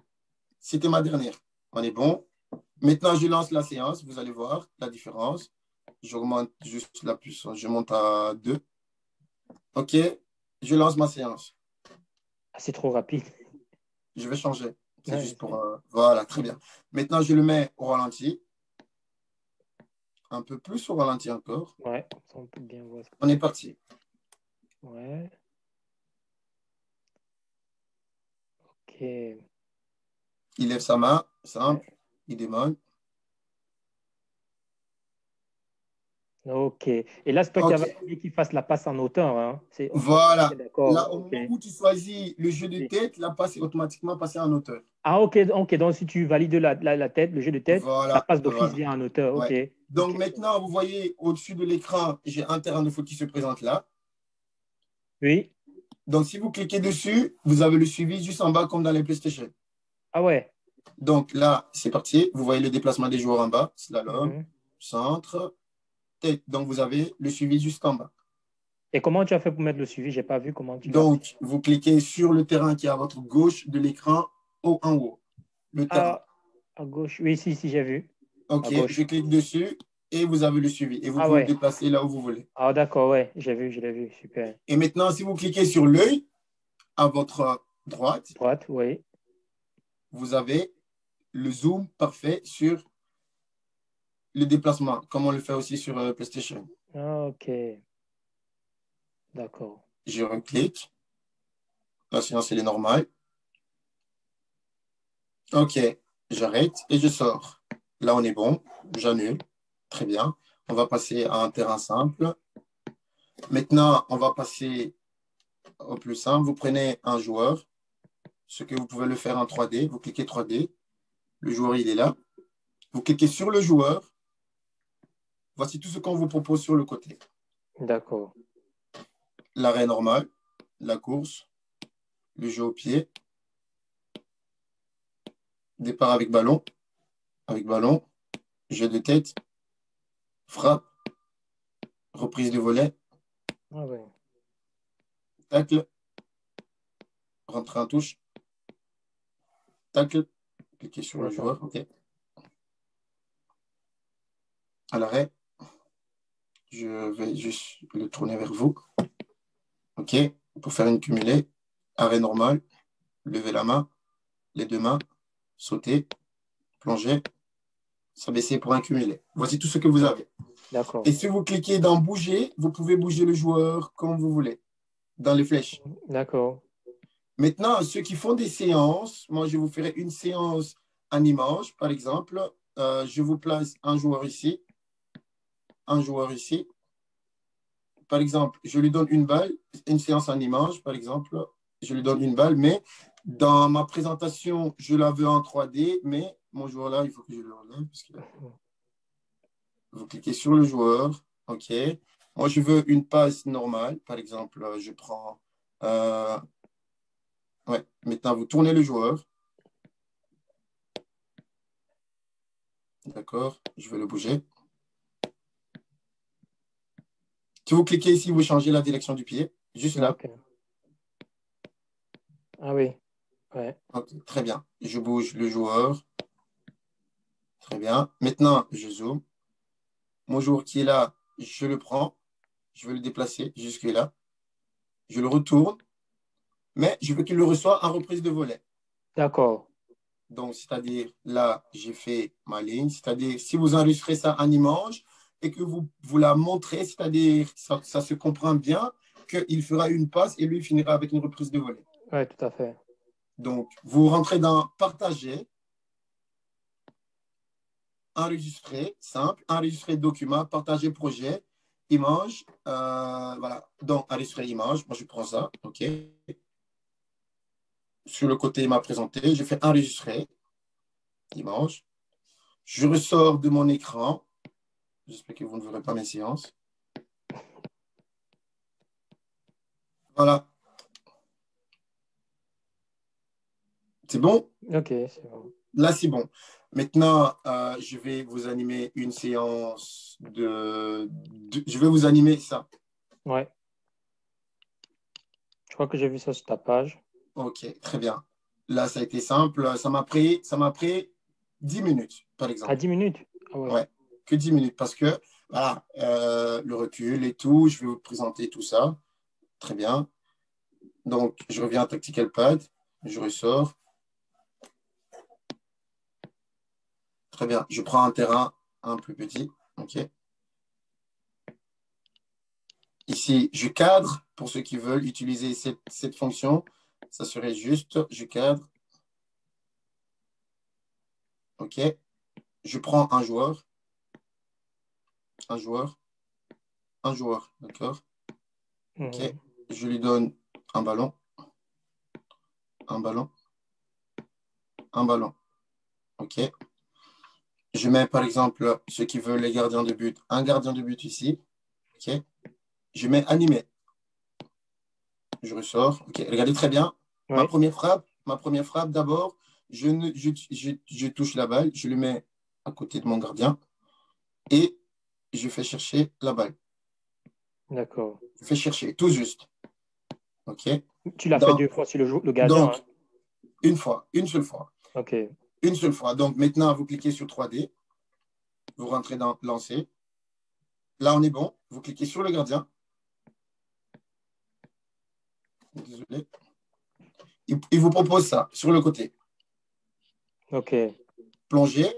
c'était ma dernière. On est bon. Maintenant, je lance la séance. Vous allez voir la différence. J'augmente juste la puissance. Je monte à 2. OK. Je lance ma séance. c'est trop rapide. Je vais changer. C'est Ouais, juste pour... voilà, très bien. Maintenant, je le mets au ralenti. Un peu plus au ralenti encore. ouais, comme ça, on peut bien voir. On est parti. Ouais, ok. Il lève sa main, Ouais, simple. Il démonte. ok. Et là, c'est toi qui OK. avais envie qu'il fasse la passe en hauteur, hein? C'est ok, ok, Voilà. Là, d'accord. au Ok. moment où tu choisis le jeu de tête, la passe est automatiquement passée en hauteur. Ah, ok, ok. Donc, si tu valides la tête, le jeu de tête, la Voilà, passe d'office voilà. vient en hauteur. Ok, Ouais. Donc ok. maintenant, vous voyez au-dessus de l'écran, j'ai un terrain de foot qui se présente là. Oui. Donc si vous cliquez dessus, vous avez le suivi juste en bas comme dans les PlayStation. Ah ouais. Donc là, c'est parti. Vous voyez le déplacement des joueurs en bas, slalom, Mhm. centre, tête. Donc vous avez le suivi juste en bas. Et comment tu as fait pour mettre le suivi? J'ai pas vu comment tu l'as fait. Donc vous cliquez sur le terrain qui est à votre gauche de l'écran, en haut. Le terrain. Ah, à gauche. Oui, si, si, j'ai vu. À OK, je gauche. clique dessus et vous avez le suivi. Et vous Ah pouvez le ouais. déplacer là où vous voulez. Ah d'accord, ouais. J'ai vu, je l'ai vu. Super. Et maintenant, si vous cliquez sur l'œil à votre droite, Droite, oui. vous avez le zoom parfait sur le déplacement, comme on le fait aussi sur PlayStation. Ah, ok. D'accord. Je reclique. La séance, elle est normale. OK, j'arrête et je sors. Là, on est bon. J'annule. Très bien. On va passer à un terrain simple. Maintenant, on va passer au plus simple. Vous prenez un joueur, ce que vous pouvez le faire en 3D. Vous cliquez 3D. Le joueur, il est là. Vous cliquez sur le joueur. Voici tout ce qu'on vous propose sur le côté. D'accord. L'arrêt normal, la course, le jeu au pied, départ avec ballon, jeu de tête, frappe, reprise de volet, Ah ouais. tacle, rentrée en touche, tacle, cliquez sur le D'accord. joueur, OK. À l'arrêt, je vais juste le tourner vers vous, OK. Pour faire une cumulée, arrêt normal, lever la main, les deux mains, sauter, plonger, s'abaisser pour un cumulé. Voici tout ce que vous avez. D'accord. Et si vous cliquez dans bouger, vous pouvez bouger le joueur comme vous voulez, dans les flèches. D'accord. Maintenant, ceux qui font des séances, moi, je vous ferai une séance en image, par exemple. Je vous place un joueur ici, un joueur ici. Par exemple, je lui donne une balle, une séance en image, par exemple. Je lui donne une balle, mais dans ma présentation, je la veux en 3D, mais mon joueur là, il faut que je le relève. Parce que vous cliquez sur le joueur, OK. Moi, je veux une passe normale. Par exemple, je prends... ouais. Maintenant, vous tournez le joueur. D'accord, je vais le bouger. Si vous cliquez ici, vous changez la direction du pied, juste là. Ok. Ah oui. Ouais. Ok, très bien. Je bouge le joueur. Très bien. Maintenant, je zoome. Mon joueur qui est là, je le prends. Je vais le déplacer jusque là. Je le retourne, mais je veux qu'il le reçoive en reprise de volet. D'accord. Donc, c'est-à-dire, là, j'ai fait ma ligne. C'est-à-dire, si vous enregistrez ça en image et que vous la montrez, c'est-à-dire, ça se comprend bien qu'il fera une passe et lui il finira avec une reprise de volet. Ouais, tout à fait. Donc, vous rentrez dans partager, enregistrer, simple, enregistrer document, partager projet, image, voilà. Donc, enregistrer image, moi je prends ça, OK. Sur le côté, il m'a présenté, je fais enregistrer image. Je ressors de mon écran. J'espère que vous ne verrez pas mes séances. Voilà, c'est bon? Ok, c'est bon. Là, c'est bon. Maintenant, je vais vous animer une séance je vais vous animer ça. Ouais. Je crois que j'ai vu ça sur ta page. OK, très bien. Là, ça a été simple. Ça m'a pris 10 minutes, par À exemple. 10 minutes. Ah ouais. Ouais, que 10 minutes parce que, voilà, le recul et tout, je vais vous présenter tout ça. Très bien. Donc, je reviens à Tactical Pad. Je ressors. Très bien. Je prends un terrain un plus petit. OK. Ici, je cadre. Pour ceux qui veulent utiliser cette fonction, ça serait juste, je cadre. OK. Je prends un joueur. Un joueur. Un joueur. D'accord. OK. Je lui donne un ballon. Un ballon. Un ballon. OK. Je mets par exemple ceux qui veulent les gardiens de but, un gardien de but ici. OK. Je mets animé. Je ressors. OK. Regardez très bien. Oui. Ma première frappe d'abord, je touche la balle, je le mets à côté de mon gardien et je fais chercher la balle. D'accord. Je fais chercher, tout juste. OK. Tu l'as fait 2 fois sur le gardien. Donc, une fois, une seule fois. OK. Une seule fois. Donc, maintenant, vous cliquez sur 3D. Vous rentrez dans lancer. Là, on est bon. Vous cliquez sur le gardien. Désolé. Il vous propose ça sur le côté. OK. Plonger.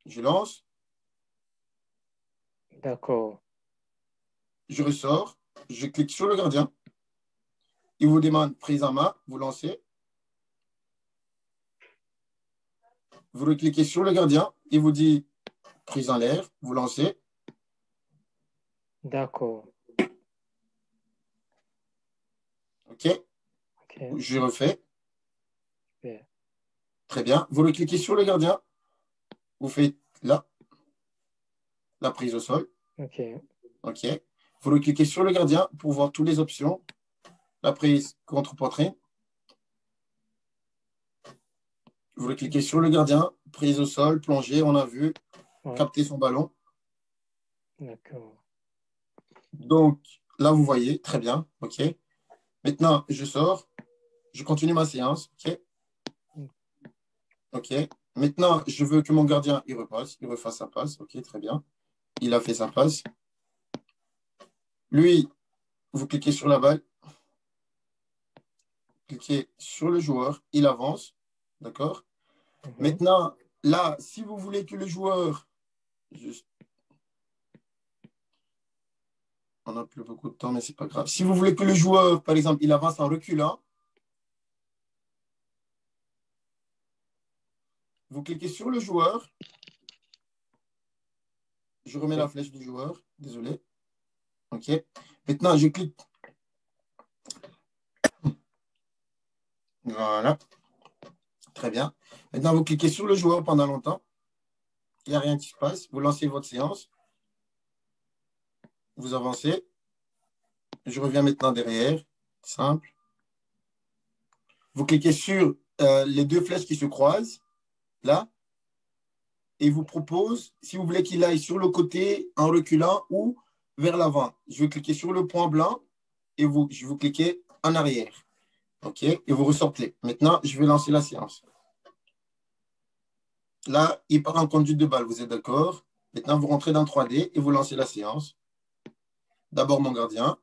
Je lance. D'accord. Je ressors. Je clique sur le gardien. Il vous demande prise en main. Vous lancez. Vous recliquez sur le gardien. Il vous dit prise en l'air. Vous lancez. D'accord. OK. Je refais. Super. Très bien. Vous recliquez sur le gardien. Vous faites là. La prise au sol. OK. OK. Vous recliquez sur le gardien pour voir toutes les options. La prise contre poitrine. Vous recliquez sur le gardien. Prise au sol, plongée, on a vu. Ouais. Capter son ballon. D'accord. Donc, là, vous voyez. Très bien. OK. Maintenant, je sors. Je continue ma séance. OK. OK. Maintenant, je veux que mon gardien, il repasse. Il refasse sa passe. OK, très bien. Il a fait sa passe. Lui, vous cliquez sur la balle. Cliquez sur le joueur. Il avance. D'accord. Maintenant, là, si vous voulez que le joueur... On n'a plus beaucoup de temps, mais ce n'est pas grave. Si vous voulez que le joueur, par exemple, il avance en reculant, vous cliquez sur le joueur. Je remets la flèche du joueur. Désolé. OK. Maintenant, je clique. Voilà. Très bien. Maintenant, vous cliquez sur le joueur pendant longtemps. Il n'y a rien qui se passe. Vous lancez votre séance. Vous avancez. Je reviens maintenant derrière. Simple. Vous cliquez sur les deux flèches qui se croisent. Là. Et il vous propose, si vous voulez qu'il aille sur le côté en reculant ou vers l'avant. Je vais cliquer sur le point blanc et je vais cliquer en arrière. OK? Et vous ressortez. Maintenant, je vais lancer la séance. Là, il part en conduite de balle. Vous êtes d'accord? Maintenant, vous rentrez dans 3D et vous lancez la séance. D'abord mon gardien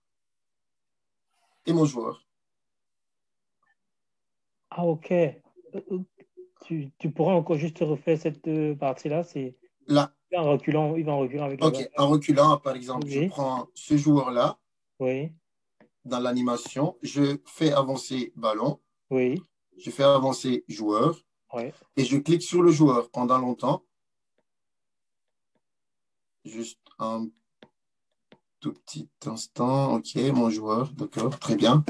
et mon joueur. Ah, OK. Tu pourras encore juste refaire cette partie-là. Là. Il va en reculant avec la OK. balle. En reculant, par exemple, Oui. je prends ce joueur-là. Oui. Dans l'animation, je fais avancer ballon. Oui. Je fais avancer joueur. Oui. Et je clique sur le joueur pendant longtemps. Juste un tout petit instant. OK, mon joueur. D'accord, très bien.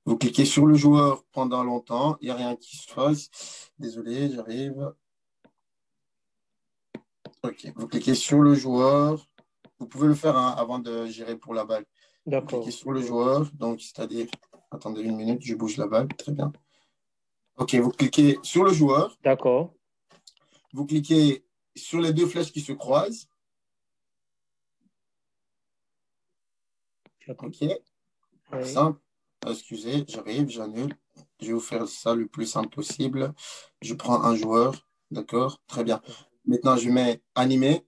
Vous cliquez sur le joueur pendant longtemps. Il n'y a rien qui se fasse. Désolé, j'arrive. OK, vous cliquez sur le joueur. Vous pouvez le faire avant de gérer pour la balle. Vous cliquez sur le joueur. Donc, c'est-à-dire, attendez une minute, je bouge la balle. Très bien. OK, vous cliquez sur le joueur. D'accord. Vous cliquez sur les deux flèches qui se croisent. OK. Oui. Simple. Excusez, j'arrive, j'annule. Je vais vous faire ça le plus simple possible. Je prends un joueur. D'accord. Très bien. Maintenant, je mets animé.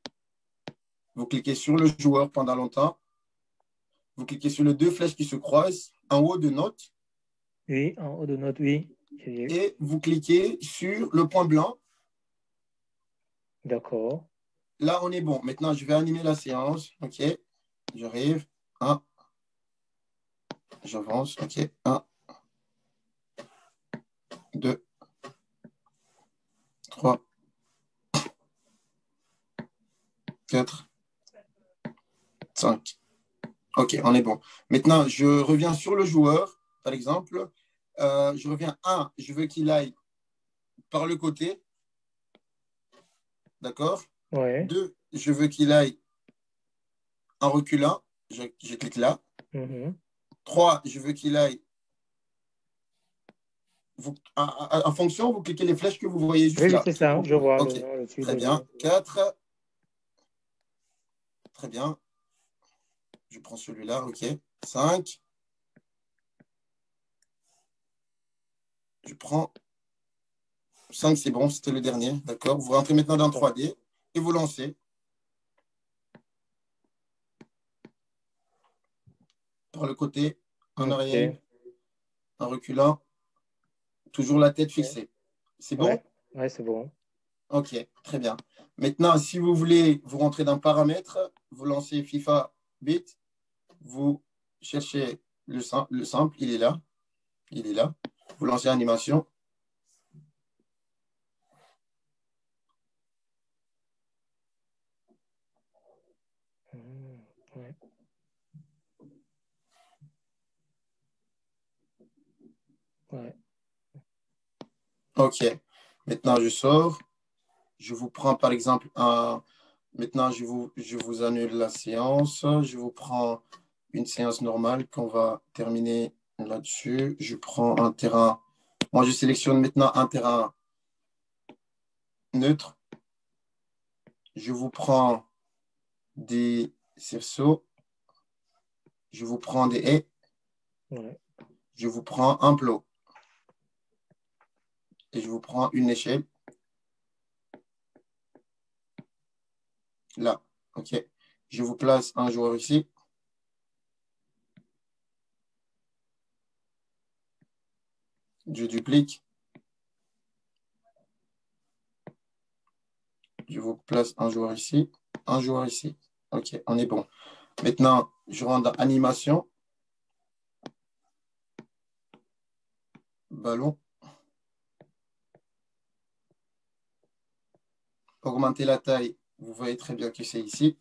Vous cliquez sur le joueur pendant longtemps. Vous cliquez sur les deux flèches qui se croisent en haut de note. Oui, en haut de note, oui. Et vous cliquez sur le point blanc. D'accord. Là, on est bon. Maintenant, je vais animer la séance. OK. J'arrive. 1. J'avance. OK. 1, 2, 3, 4, 5. OK, on est bon. Maintenant, je reviens sur le joueur, par exemple. Je reviens 1. Je veux qu'il aille par le côté. D'accord? Ouais. 2. Je veux qu'il aille en reculant. Je clique là. 3. Je veux qu'il aille. En fonction, vous cliquez les flèches que vous voyez juste Oui, oui, là. c'est ça. Je vois OK. le dessus Très de bien. 4. Très bien. Je prends celui-là. OK. 5. Je prends 5, c'est bon. C'était le dernier. D'accord. Vous rentrez maintenant dans 3D et vous lancez. Par le côté, en arrière, en reculant. Toujours la tête fixée. C'est bon? Ouais, c'est bon. OK, très bien. Maintenant, si vous voulez, vous rentrez dans paramètres, vous lancez FIFA Bit, vous cherchez le sample, il est là. Il est là. Vous lancez animation. Ouais. Ouais. OK. Maintenant, je sors. Je vous prends, par exemple, un... Maintenant, je vous annule la séance. Je vous prends une séance normale qu'on va terminer là-dessus. Je prends un terrain. Moi, je sélectionne maintenant un terrain neutre. Je vous prends des cerceaux. Je vous prends des haies. Ouais. Je vous prends un plot. Et je vous prends une échelle. Là. OK. Je vous place un joueur ici. Je duplique. Je vous place un joueur ici. Un joueur ici. OK, on est bon. Maintenant, je rentre dans animation. Ballon. Augmenter la taille. Vous voyez très bien que c'est ici.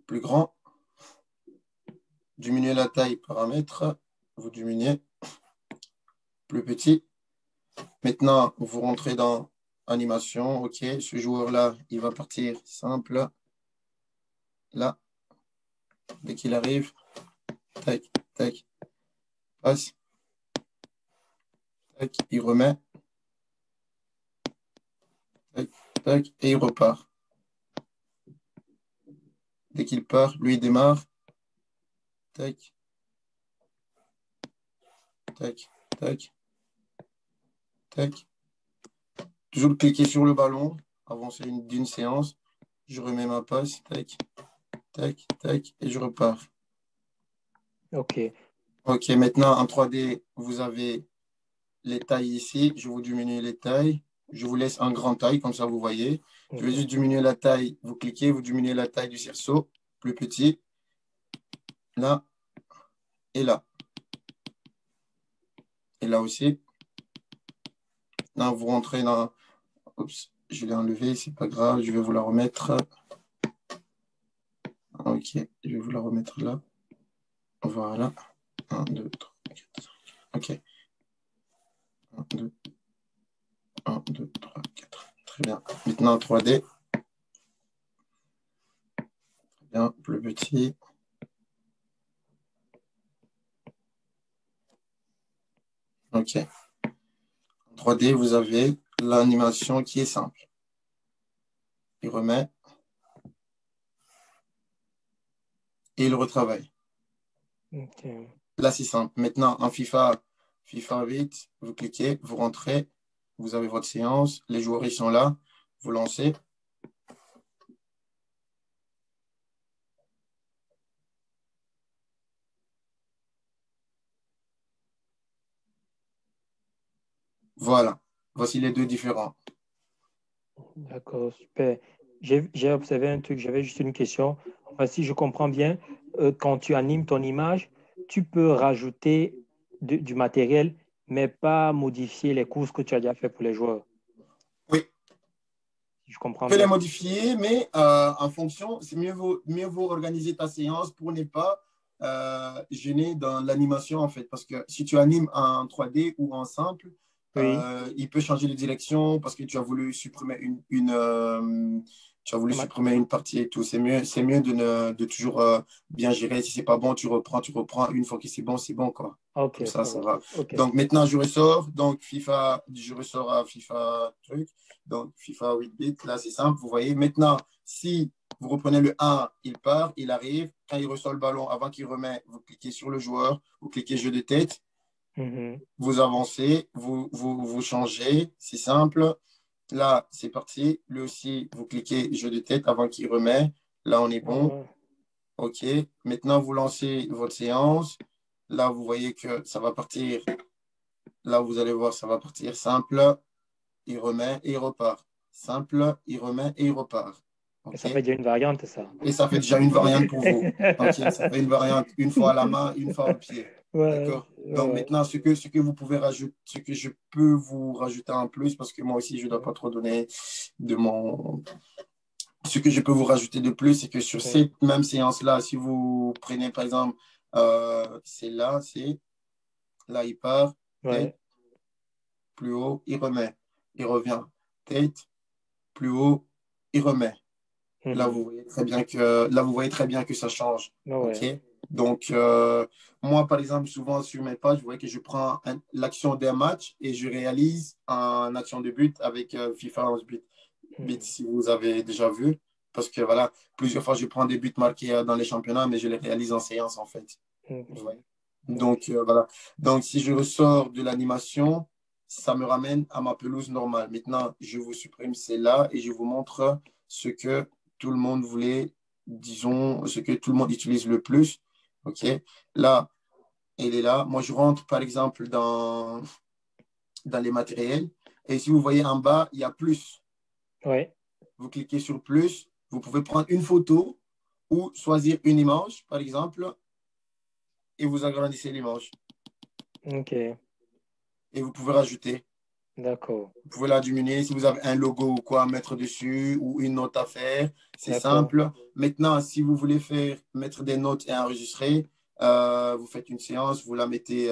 Plus grand. Diminuer la taille, paramètres. Vous diminuez. Plus petit. Maintenant, vous rentrez dans animation. OK, ce joueur-là, il va partir simple. Là. Dès qu'il arrive. Tac, tac. Passe. Tac, il remet. Tac, tac, et il repart. Dès qu'il part, lui, il démarre. Tac. Tac, tac. Tac. Toujours cliquer sur le ballon, avancer d'une séance. Je remets ma passe. Tac, tac, tac, et je repars. OK. OK, maintenant, en 3D, vous avez les tailles ici. Je vous diminue les tailles. Je vous laisse en grande taille, comme ça, vous voyez. Je vais juste diminuer la taille. Vous cliquez, vous diminuez la taille du cerceau. Plus petit. Là. Et là. Et là aussi. Là, vous rentrez dans... Oups, je l'ai enlevé, c'est pas grave. Je vais vous la remettre. OK, je vais vous la remettre là. Voilà. 1, 2, 3, 4. OK. 1, 2, 1, 2, 3, 4. Très bien. Maintenant, 3D. Très bien. Plus petit. OK. En 3D, vous avez l'animation qui est simple. Il remet. Et il retravaille. OK. Là, c'est simple. Maintenant, en FIFA 8, vous cliquez, vous rentrez, vous avez votre séance, les joueurs, ils sont là, vous lancez. Voilà. Voici les deux différents. D'accord, super. J'ai observé un truc, j'avais juste une question. Enfin, si je comprends bien, quand tu animes ton image, tu peux rajouter du matériel, mais pas modifier les courses que tu as déjà fait pour les joueurs. Oui, Si je tu comprends peux les bien. modifier, mais en fonction, c'est mieux vaut organiser ta séance pour ne pas gêner dans l'animation, en fait. Parce que si tu animes en 3D ou en simple, Oui, il peut changer de direction parce que tu as voulu supprimer tu as voulu un mat- supprimer une partie et tout. C'est mieux de toujours bien gérer. Si c'est pas bon, tu reprends. Une fois que c'est bon, quoi. ok, Comme ça ça va. va. Ok, Donc maintenant, je ressors. Donc FIFA, je ressors à FIFA truc. Donc FIFA 8 bits. Là, c'est simple. Vous voyez. Maintenant, si vous reprenez le 1, il part, il arrive. Quand il ressort le ballon, avant qu'il remet, vous cliquez sur le joueur, vous cliquez jeu de tête, mhm. vous avancez, vous changez, c'est simple. Là, c'est parti. Lui aussi, vous cliquez jeu de tête avant qu'il remet. Là, on est bon. Ah, OK. Maintenant, vous lancez votre séance. Là, vous voyez que ça va partir. Là, vous allez voir, ça va partir simple. Il remet et il repart. Simple, il remet et il repart. et OK. ça fait déjà une variante, ça. Et ça fait déjà une variante pour vous. OK. Ça fait une variante une fois à la main, une fois au pied. Ouais, D'accord. Donc ouais, maintenant, ce que vous pouvez rajouter, ce que je peux vous rajouter en plus, parce que moi aussi, je ne dois pas trop donner de mon. Ce que je peux vous rajouter de plus, c'est que sur ouais, cette même séance-là, si vous prenez par exemple, c'est là, il part, tête, ouais. plus haut, il remet, il revient, tête, plus haut, il remet. Mhm. Là, vous voyez très bien que ça change. Ouais, OK? ouais. Donc, moi, par exemple, souvent sur mes pages, vous voyez que je prends l'action d'un match et je réalise en action de but avec FIFA 11 bits, Mhm. si vous avez déjà vu. Parce que voilà, plusieurs fois, je prends des buts marqués dans les championnats, mais je les réalise en séance, en fait. Vous voyez. Mhm. Ouais. Donc, voilà. Donc, si je ressors de l'animation, ça me ramène à ma pelouse normale. Maintenant, je vous supprime celle-là et je vous montre ce que tout le monde voulait, disons, ce que tout le monde utilise le plus. OK? Là, elle est là. Moi, je rentre, par exemple, dans les matériels. Et si vous voyez en bas, il y a plus. Ouais. Vous cliquez sur plus. Vous pouvez prendre une photo ou choisir une image, par exemple, et vous agrandissez l'image. Ok, Et vous pouvez rajouter. d'accord, Vous pouvez la diminuer si vous avez un logo ou quoi à mettre dessus ou une note à faire. C'est d'accord. simple. Maintenant, si vous voulez mettre des notes et enregistrer, vous faites une séance, vous la mettez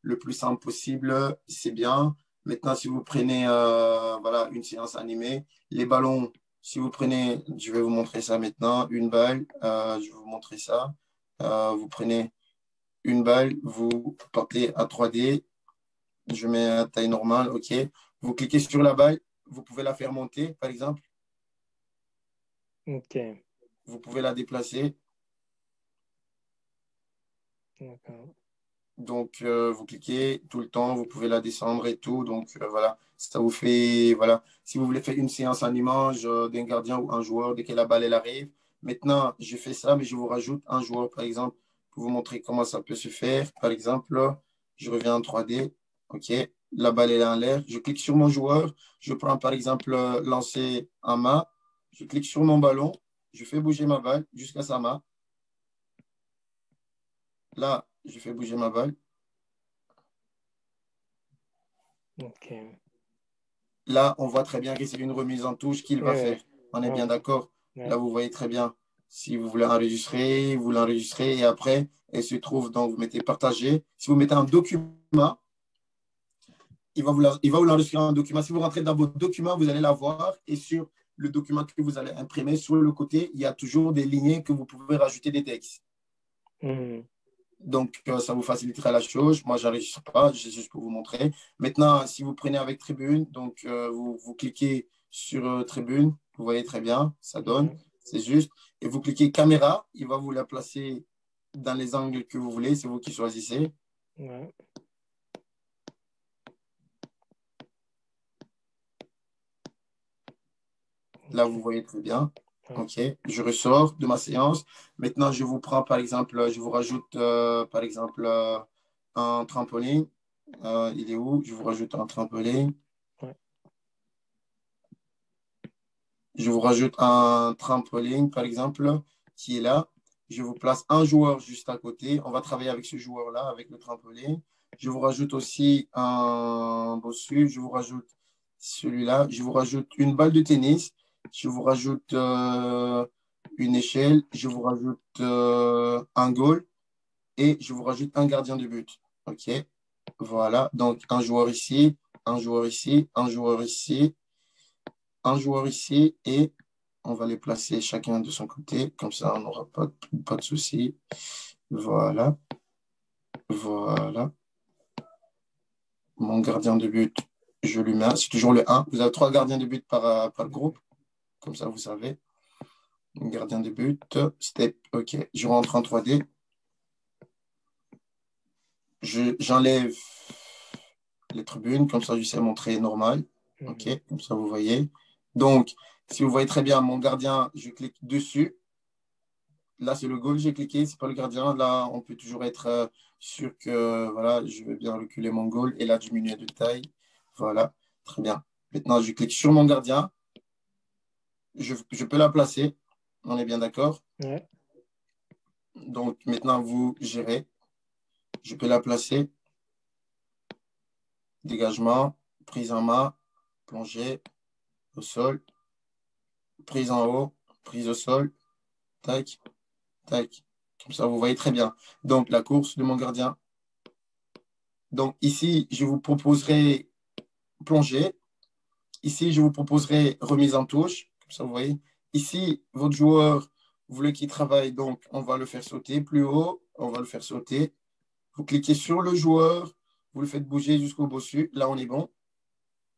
le plus simple possible. C'est bien. Maintenant, si vous prenez voilà, une séance animée, les ballons, si vous prenez, je vais vous montrer ça maintenant, une balle, je vais vous montrer ça. Vous prenez une balle, vous partez à 3D, je mets à taille normale, OK. Vous cliquez sur la balle, vous pouvez la faire monter, par exemple. Ok, Vous pouvez la déplacer. d'accord. Donc, vous cliquez tout le temps, vous pouvez la descendre et tout. Donc, voilà, ça vous fait, voilà. Si vous voulez faire une séance en image d'un gardien ou un joueur, dès que la balle elle arrive. Maintenant, je fais ça, mais je vous rajoute un joueur, par exemple, pour vous montrer comment ça peut se faire. Par exemple, je reviens en 3D. OK. La balle elle est en l'air. Je clique sur mon joueur. Je prends, par exemple, lancer en main. Je clique sur mon ballon. Je fais bouger ma balle jusqu'à sa main. Là, je fais bouger ma balle. Ok. Là, on voit très bien que c'est une remise en touche qu'il va faire. Ouais, On est ouais, bien d'accord. Là, ouais. vous voyez très bien. Si vous voulez enregistrer, vous l'enregistrez et après, elle se trouve, donc vous mettez partager. Si vous mettez un document, il va vous l'enregistrer en document. Si vous rentrez dans vos documents, vous allez la voir et sur le document que vous allez imprimer, sur le côté, il y a toujours des lignes que vous pouvez rajouter des textes. Mhm. Donc, ça vous facilitera la chose. Moi, je n'enregistre pas, c'est juste pour vous montrer. Maintenant, si vous prenez avec Tribune, donc vous cliquez sur Tribune, vous voyez très bien, ça donne, Ouais, c'est juste. Et vous cliquez caméra, il va vous la placer dans les angles que vous voulez, c'est vous qui choisissez. ouais. Là, Ok, vous voyez très bien. ouais. OK, je ressors de ma séance. Maintenant, je vous prends, par exemple, je vous rajoute, par exemple, un trampoline Il est où? Je vous rajoute un trampoline. Ouais. Je vous rajoute un trampoline, par exemple, qui est là. Je vous place un joueur juste à côté. On va travailler avec ce joueur-là, avec le trampoline. Je vous rajoute aussi un bossu. Je vous rajoute celui-là. Je vous rajoute une balle de tennis. Je vous rajoute une échelle. Je vous rajoute un goal. Et je vous rajoute un gardien de but. OK? Voilà. Donc, un joueur ici, un joueur ici, un joueur ici, un joueur ici et on va les placer chacun de son côté. Comme ça, on n'aura pas de souci. Voilà. Voilà. Mon gardien de but, je lui mets. C'est toujours le 1. Vous avez 3 gardiens de but par groupe. Comme ça, vous savez. Gardien de but. Step. OK. Je rentre en 3D. J'enlève les tribunes. Comme ça, je sais montrer normal. OK. Comme ça, vous voyez. Donc, si vous voyez très bien, mon gardien, je clique dessus. Là, c'est le goal, j'ai cliqué, c'est pas le gardien. Là, on peut toujours être sûr que voilà, je vais bien reculer mon goal et là, diminuer de taille. Voilà, très bien. Maintenant, je clique sur mon gardien. Je peux la placer. On est bien d'accord? Ouais. Donc, maintenant, vous gérez. Je peux la placer. Dégagement, prise en main, plongée, au sol, prise en haut, prise au sol. Tac, tac. Comme ça, vous voyez très bien. Donc, la course de mon gardien. Donc, ici, je vous proposerai plongée. Ici, je vous proposerai remise en touche. Comme ça, vous voyez. Ici, votre joueur, vous voulez qu'il travaille, donc on va le faire sauter plus haut. On va le faire sauter. Vous cliquez sur le joueur, vous le faites bouger jusqu'au bossu. Là, on est bon.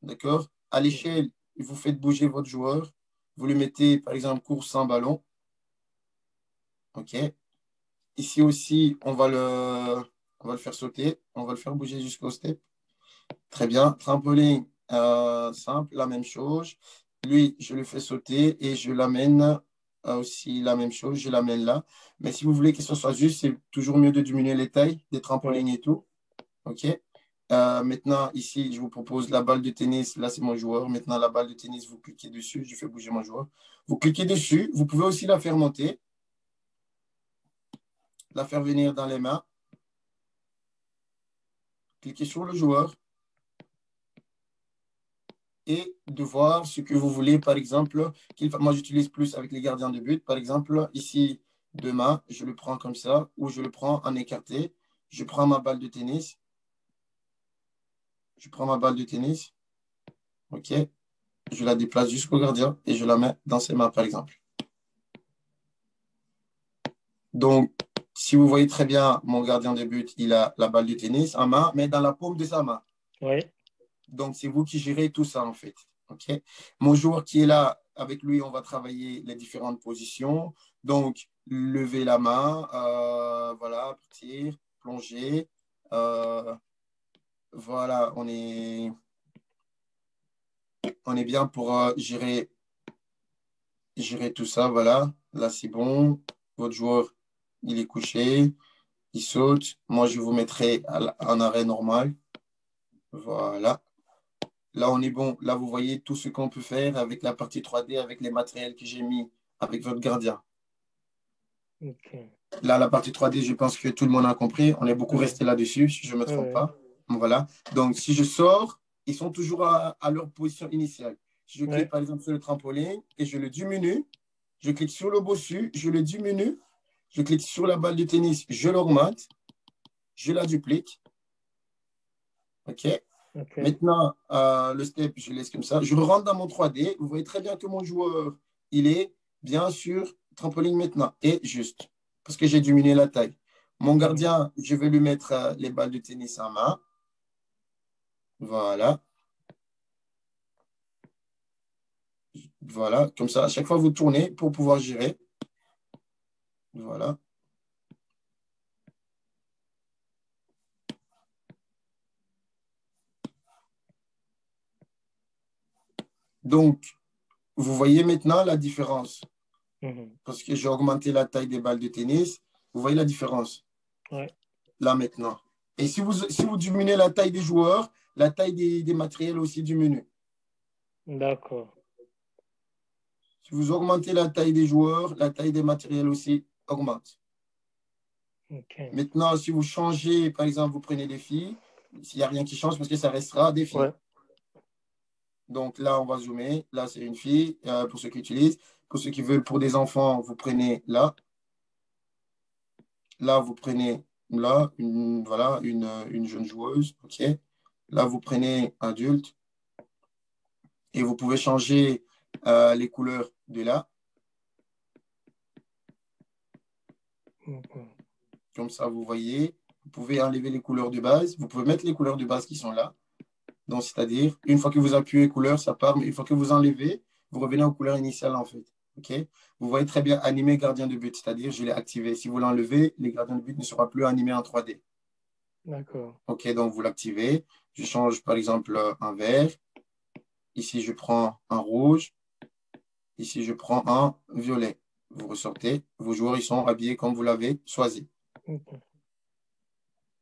D'accord? À l'échelle, vous faites bouger votre joueur. Vous le mettez, par exemple, course sans ballon. OK. Ici aussi, on va le faire sauter. On va le faire bouger jusqu'au step. Très bien. Trampoline, simple, la même chose. Lui, je le fais sauter et je l'amène aussi la même chose. Je l'amène là. Mais si vous voulez que ce soit juste, c'est toujours mieux de diminuer les tailles des trampolines et tout. OK? Maintenant, ici, je vous propose la balle de tennis. Là, c'est mon joueur. Maintenant, la balle de tennis, vous cliquez dessus. Je fais bouger mon joueur. Vous cliquez dessus. Vous pouvez aussi la faire monter, la faire venir dans les mains. Cliquez sur le joueur et de voir ce que vous voulez. Par exemple, moi j'utilise plus avec les gardiens de but. Par exemple, ici, demain, je le prends comme ça ou je le prends en écarté. Je prends ma balle de tennis. Je prends ma balle de tennis. OK. Je la déplace jusqu'au gardien et je la mets dans ses mains, par exemple. Donc, si vous voyez très bien, mon gardien de but, il a la balle de tennis en main, mais dans la paume de sa main. Oui. Donc, c'est vous qui gérez tout ça, en fait. OK? Mon joueur qui est là, avec lui, on va travailler les différentes positions. Donc, lever la main, voilà, partir, plonger. Voilà, on est bien pour gérer tout ça. Voilà, là, c'est bon. Votre joueur, il est couché, il saute. Moi, je vous mettrai en arrêt normal. Voilà. Là, on est bon. Là, vous voyez tout ce qu'on peut faire avec la partie 3D, avec les matériels que j'ai mis avec votre gardien. OK. Là, la partie 3D, je pense que tout le monde a compris. On est beaucoup Ouais. resté là-dessus, si je ne me trompe Ouais. pas. Voilà. Donc, si je sors, ils sont toujours à leur position initiale. Si je clique, Ouais. par exemple, sur le trampoline et je le diminue, je clique sur le bossu, je le diminue, je clique sur la balle de tennis, je l'augmente, je la duplique. OK? OK. Maintenant, le step, je laisse comme ça. Je rentre dans mon 3D. Vous voyez très bien que mon joueur, il est bien sûr trampoline maintenant et juste parce que j'ai diminué la taille. Mon gardien, je vais lui mettre les balles de tennis en main. Voilà. Voilà. Comme ça, à chaque fois, vous tournez pour pouvoir gérer. Voilà. Donc, vous voyez maintenant la différence parce que j'ai augmenté la taille des balles de tennis. Vous voyez la différence Ouais. là maintenant. Et si vous diminuez la taille des joueurs, la taille des matériels aussi diminue. D'accord. Si vous augmentez la taille des joueurs, la taille des matériels aussi augmente. Ok. Maintenant, si vous changez, par exemple, vous prenez des filles, s'il n'y a rien qui change parce que ça restera des filles. Ouais. Donc là, on va zoomer. Là, c'est une fille pour ceux qui utilisent. Pour ceux qui veulent pour des enfants, vous prenez là. Là, vous prenez là, voilà, une jeune joueuse. OK. Là, vous prenez adulte et vous pouvez changer les couleurs de là. Mhm. Comme ça, vous voyez. Vous pouvez enlever les couleurs de base. Vous pouvez mettre les couleurs de base qui sont là. Donc, c'est-à-dire, une fois que vous appuyez couleur, ça part. Mais une fois que vous enlevez, vous revenez aux couleurs initiales, en fait. OK? Vous voyez très bien animer gardien de but. C'est-à-dire, je l'ai activé. Si vous l'enlevez, les gardiens de but ne seront plus animés en 3D. D'accord. OK, donc vous l'activez. Je change, par exemple, un vert. Ici, je prends un rouge. Ici, je prends un violet. Vous ressortez. Vos joueurs, ils sont habillés comme vous l'avez choisi. Mhm.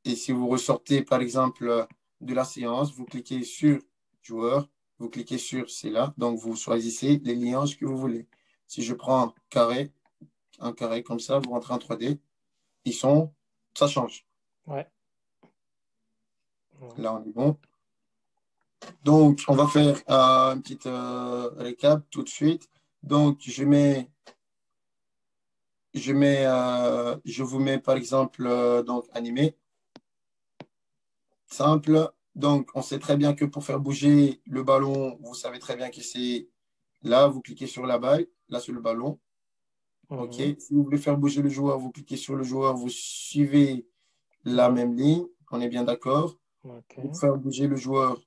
Et si vous ressortez, par exemple, de la séance, vous cliquez sur joueur, vous cliquez sur c'est là. Donc, vous choisissez les liages que vous voulez. Si je prends un carré comme ça, vous rentrez en 3D, ça change. Ouais. Ouais. Là, on est bon. Donc, on va faire une petite récap tout de suite. Donc, je vous mets par exemple donc animé, simple. Donc, on sait très bien que pour faire bouger le ballon, vous savez très bien que c'est là, vous cliquez sur la balle, là sur le ballon. OK. Mhm. Si vous voulez faire bouger le joueur, vous cliquez sur le joueur, vous suivez la Ouais. même ligne. On est bien d'accord. Pour Ok. faire bouger le joueur,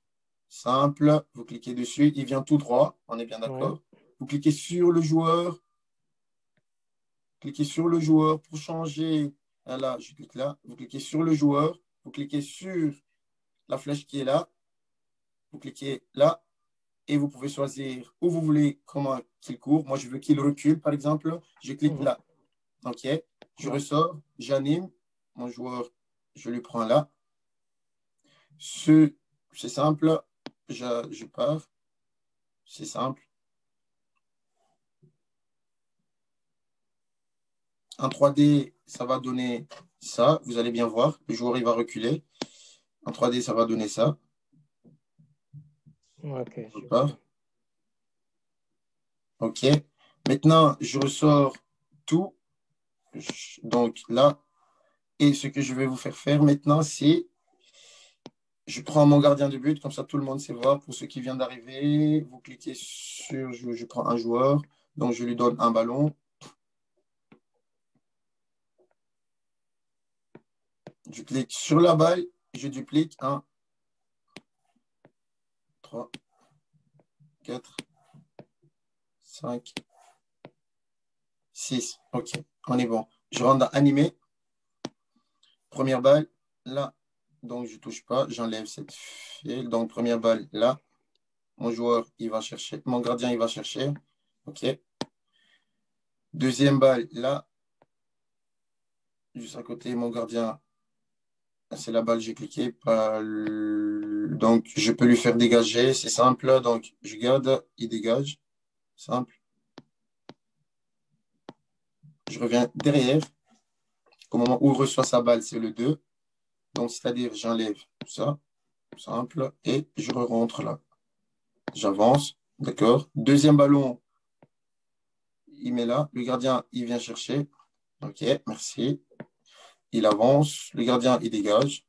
simple, vous cliquez dessus, il vient tout droit. On est bien Ouais. d'accord. Vous cliquez sur le joueur, cliquez sur le joueur pour changer. Ah, là, je clique là. Vous cliquez sur le joueur, vous cliquez sur la flèche qui est là, vous cliquez là et vous pouvez choisir où vous voulez comment qu'il court. Moi, je veux qu'il recule, par exemple. Je clique Mhm. là. OK. Je Ouais. ressors, j'anime. Mon joueur, je le prends là. C'est simple. Je pars. C'est simple. En 3D, ça va donner ça. Vous allez bien voir. Le joueur, il va reculer. En 3D, ça va donner ça. Ok, Je super. pars. OK. Maintenant, je ressors tout. Donc là, et ce que je vais vous faire faire maintenant, c'est je prends mon gardien de but, comme ça tout le monde sait voir. Pour ceux qui viennent d'arriver, vous cliquez sur je prends un joueur, donc je lui donne un ballon. Je clique sur la balle, je duplique 1, 3, 4, 5, 6. OK, on est bon. Je rentre dans animé. Première balle, là. Donc, je ne touche pas. J'enlève cette file. Donc, première balle, là. Mon joueur, il va chercher. Mon gardien, il va chercher. OK. Deuxième balle, là. Juste à côté, mon gardien, c'est la balle, j'ai cliqué. Donc, je peux lui faire dégager. C'est simple. Donc, je garde, il dégage. Simple. Je reviens derrière. Au moment où il reçoit sa balle, c'est le 2. Donc, c'est-à-dire, j'enlève ça. Simple. Et je rentre là. J'avance. D'accord. Deuxième ballon, il met là. Le gardien, il vient chercher. OK, merci. Il avance. Le gardien, il dégage.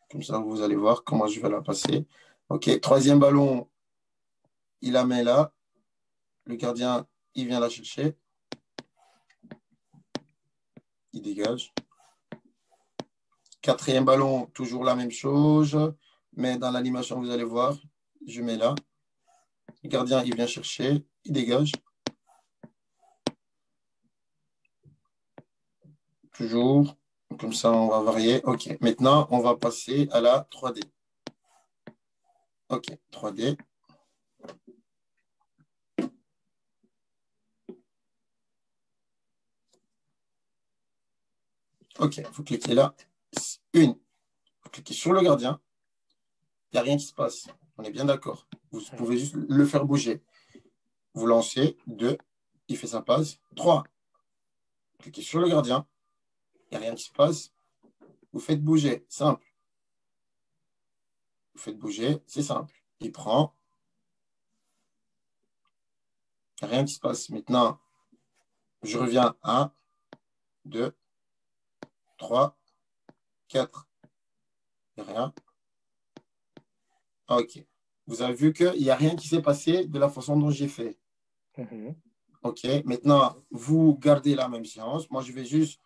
Comme ça, vous allez voir comment je vais la passer. OK, troisième ballon, il la met là. Le gardien, il vient la chercher. Il dégage. Quatrième ballon, toujours la même chose. Mais dans l'animation, vous allez voir, je mets là. Le gardien, il vient chercher. Il dégage. Toujours. Comme ça, on va varier. OK. Maintenant, on va passer à la 3D. OK. 3D. OK. Vous cliquez là. Une. Vous cliquez sur le gardien. Il n'y a rien qui se passe. On est bien d'accord. Vous pouvez juste le faire bouger. Vous lancez. 2. Il fait sa passe. 3. Cliquez sur le gardien. Il n'y a rien qui se passe. Vous faites bouger. Simple. Vous faites bouger. C'est simple. Il prend. Il n'y a rien qui se passe. Maintenant, je reviens. 1, 2, 3, 4. Il n'y a rien. OK. Vous avez vu qu'il n'y a rien qui s'est passé de la façon dont j'ai fait. OK. Maintenant, vous gardez la même séance. Moi, je vais juste.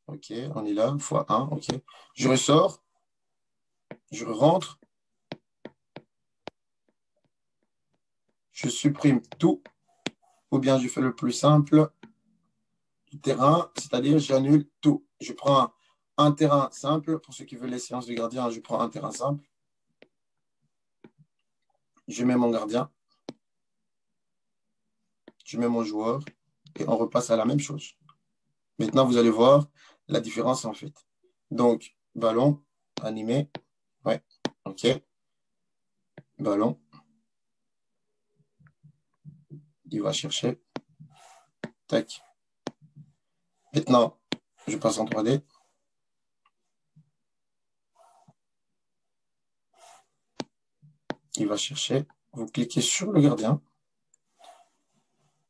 OK, on est là. Fois 1. OK. Je ressors. Je rentre. Je supprime tout. Ou bien je fais le plus simple du terrain, c'est-à-dire j'annule tout. Je prends un terrain simple. Pour ceux qui veulent les séances de gardien, je prends un terrain simple. Je mets mon gardien. Je mets mon joueur. Et on repasse à la même chose. Maintenant, vous allez voir la différence en fait. Donc, ballon, animé. Ouais, OK. Ballon. Il va chercher. Tac. Maintenant, je passe en 3D. Il va chercher. Vous cliquez sur le gardien.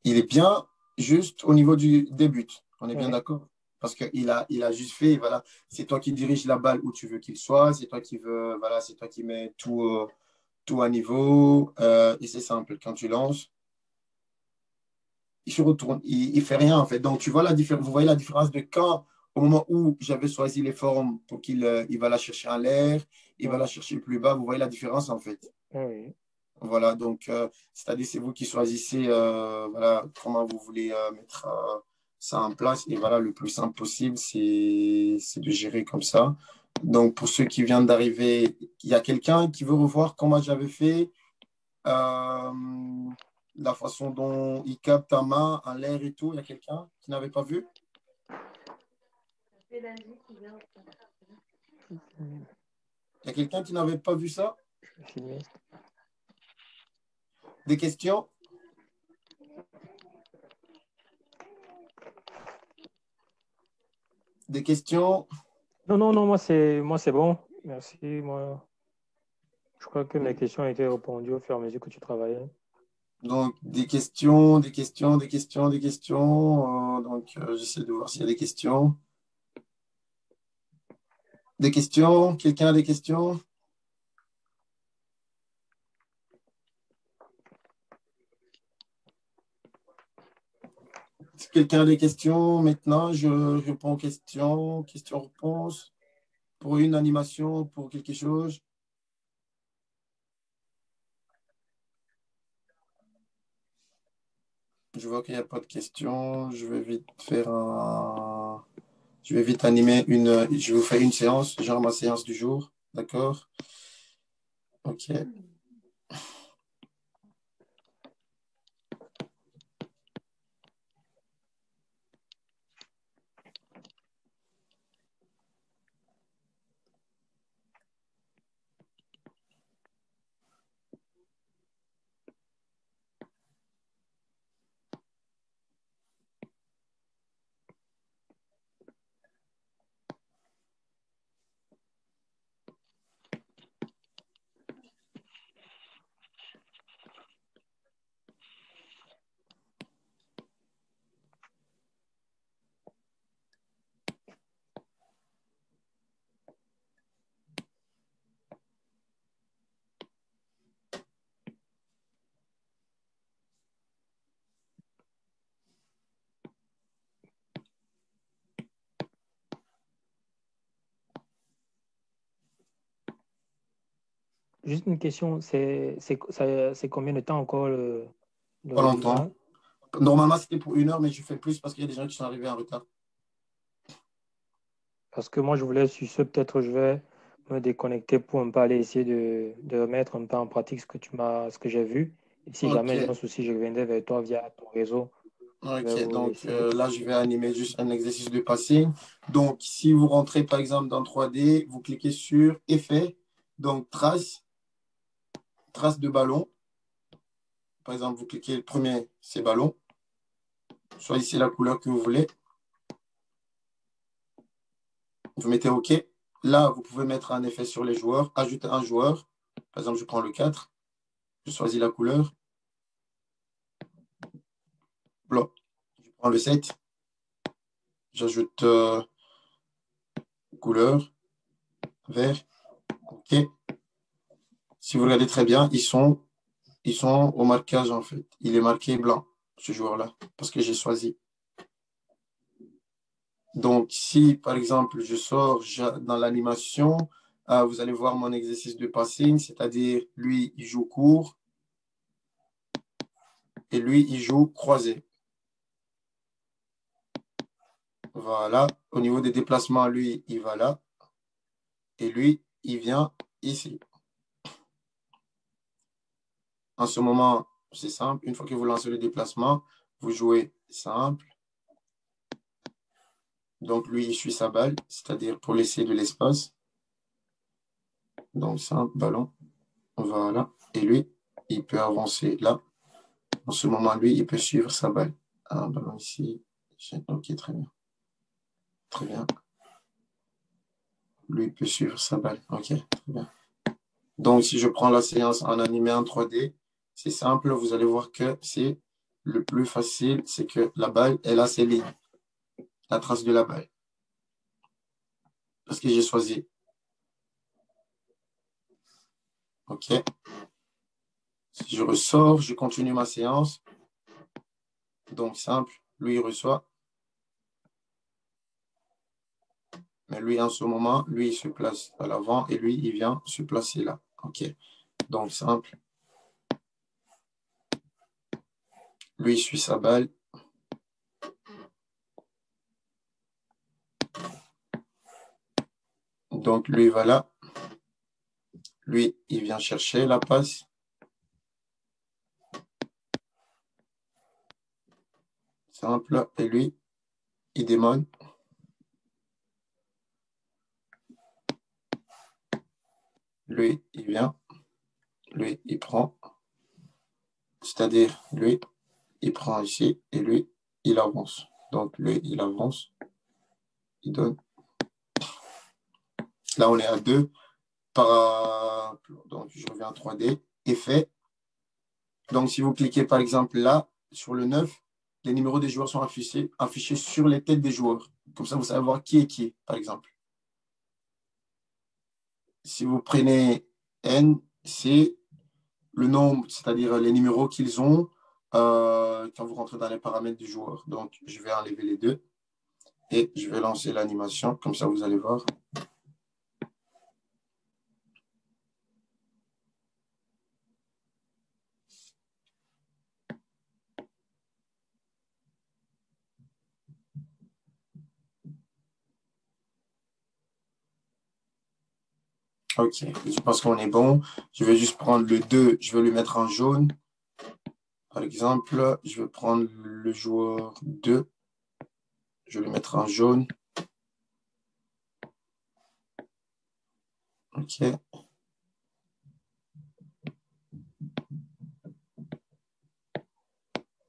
Il est bien juste au niveau des buts. On est bien d'accord? Parce qu'il a juste fait, voilà, c'est toi qui diriges la balle où tu veux qu'il soit, c'est toi qui veux, voilà, c'est toi qui mets tout à niveau, et c'est simple. Quand tu lances, il se retourne, il fait rien en fait. Donc tu vois vous voyez la différence de quand, au moment où j'avais choisi les formes pour il va la chercher en l'air, il va la chercher plus bas, vous voyez la différence en fait. Oui. Voilà, donc c'est-à-dire c'est vous qui choisissez voilà, comment vous voulez mettre ça en place. Et voilà, le plus simple possible, c'est de gérer comme ça. Donc pour ceux qui viennent d'arriver, il y a quelqu'un qui veut revoir comment j'avais fait la façon dont il capte ta main en l'air et tout. Il y a quelqu'un qui n'avait pas vu? Il y a quelqu'un qui n'avait pas vu ça? Des questions? Des questions? Non, moi c'est bon. Merci. Moi, je crois que mes questions ont été répondues au fur et à mesure que tu travaillais. Donc, des questions, des questions, des questions, des questions. Donc, j'essaie de voir s'il y a des questions. Des questions? Quelqu'un a des questions? Si quelqu'un a des questions, maintenant, je réponds aux questions. Questions-réponses. Pour une animation, pour quelque chose. Je vois qu'il n'y a pas de questions. Je vais vite faire un. Je vais vite animer une. Je vous fais une séance, genre ma séance du jour. D'accord? OK. Juste une question, c'est combien de temps encore le Pas longtemps. webinaire? Normalement, c'était pour 1 heure, mais je fais plus parce qu'il y a des gens qui sont arrivés en retard. Parce que moi, je voulais, sur ce, peut-être je vais me déconnecter pour un peu aller essayer de remettre un peu en pratique ce que j'ai vu. Et si jamais j'ai un OK. souci, je reviendrai vers toi via ton réseau. Je vais Ok, vous donc laisser. là, je vais animer juste un exercice de passing. Donc, si vous rentrez par exemple dans 3D, vous cliquez sur Effet, donc trace de ballon. Par exemple, vous cliquez le premier, c'est ballon. Choisissez la couleur que vous voulez. Vous mettez OK. Là, vous pouvez mettre un effet sur les joueurs, ajouter un joueur. Par exemple, je prends le 4. Je choisis la couleur. Blanc. Je prends le 7. J'ajoute couleur, vert. OK. Si vous regardez très bien, ils sont au marquage en fait. Il est marqué blanc, ce joueur-là, parce que j'ai choisi. Donc, si par exemple, je sors dans l'animation, vous allez voir mon exercice de passing, c'est-à-dire lui, il joue court et lui, il joue croisé. Voilà. Au niveau des déplacements, lui, il va là et lui, il vient ici. En ce moment, c'est simple. Une fois que vous lancez le déplacement, vous jouez simple. Donc, lui, il suit sa balle, c'est-à-dire pour laisser de l'espace. Donc, simple, ballon. Voilà. Et lui, il peut avancer là. En ce moment, lui, il peut suivre sa balle. Un ballon ici. Ok, très bien. Très bien. Lui, il peut suivre sa balle. Ok, très bien. Donc, si je prends la séance en animé en 3D, c'est simple. Vous allez voir que c'est le plus facile, c'est que la balle, elle a ses lignes. La trace de la balle. Parce que j'ai choisi. Ok. Si je ressors, je continue ma séance. Donc, simple. Lui, il reçoit. Mais lui, en ce moment, lui, il se place à l'avant et lui, il vient se placer là. OK. Donc, simple. Lui, il suit sa balle. Donc, lui, il va là. Lui, il vient chercher la passe. Simple. Et lui, il démone. Lui, il vient. Lui, il prend. C'est-à-dire, lui, il prend ici et lui, il avance. Donc, lui, il avance. Il donne. Là, on est à 2. Donc, je reviens en 3D. Effet. Donc, si vous cliquez, par exemple, là, sur le 9, les numéros des joueurs sont affichés sur les têtes des joueurs. Comme ça, vous savez voir qui est qui, par exemple. Si vous prenez N, c'est le nombre, c'est-à-dire les numéros qu'ils ont quand vous rentrez dans les paramètres du joueur. Donc, je vais enlever les deux et je vais lancer l'animation. Comme ça, vous allez voir. OK, je pense qu'on est bon. Je vais juste prendre le 2, je vais le mettre en jaune. Par exemple, je vais prendre le joueur 2. Je vais le mettre en jaune. OK.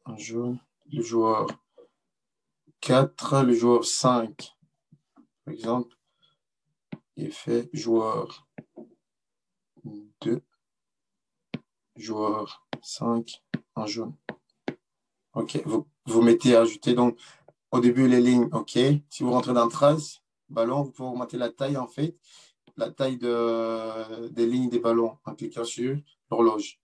En jaune. Le joueur 4, le joueur 5. Par exemple, il fait joueur 2, joueur 5 en jaune. OK. Vous mettez ajouter donc au début les lignes. OK. Si vous rentrez dans trace, ballon, vous pouvez augmenter la taille en fait. La taille des lignes des ballons en cliquant sur l'horloge.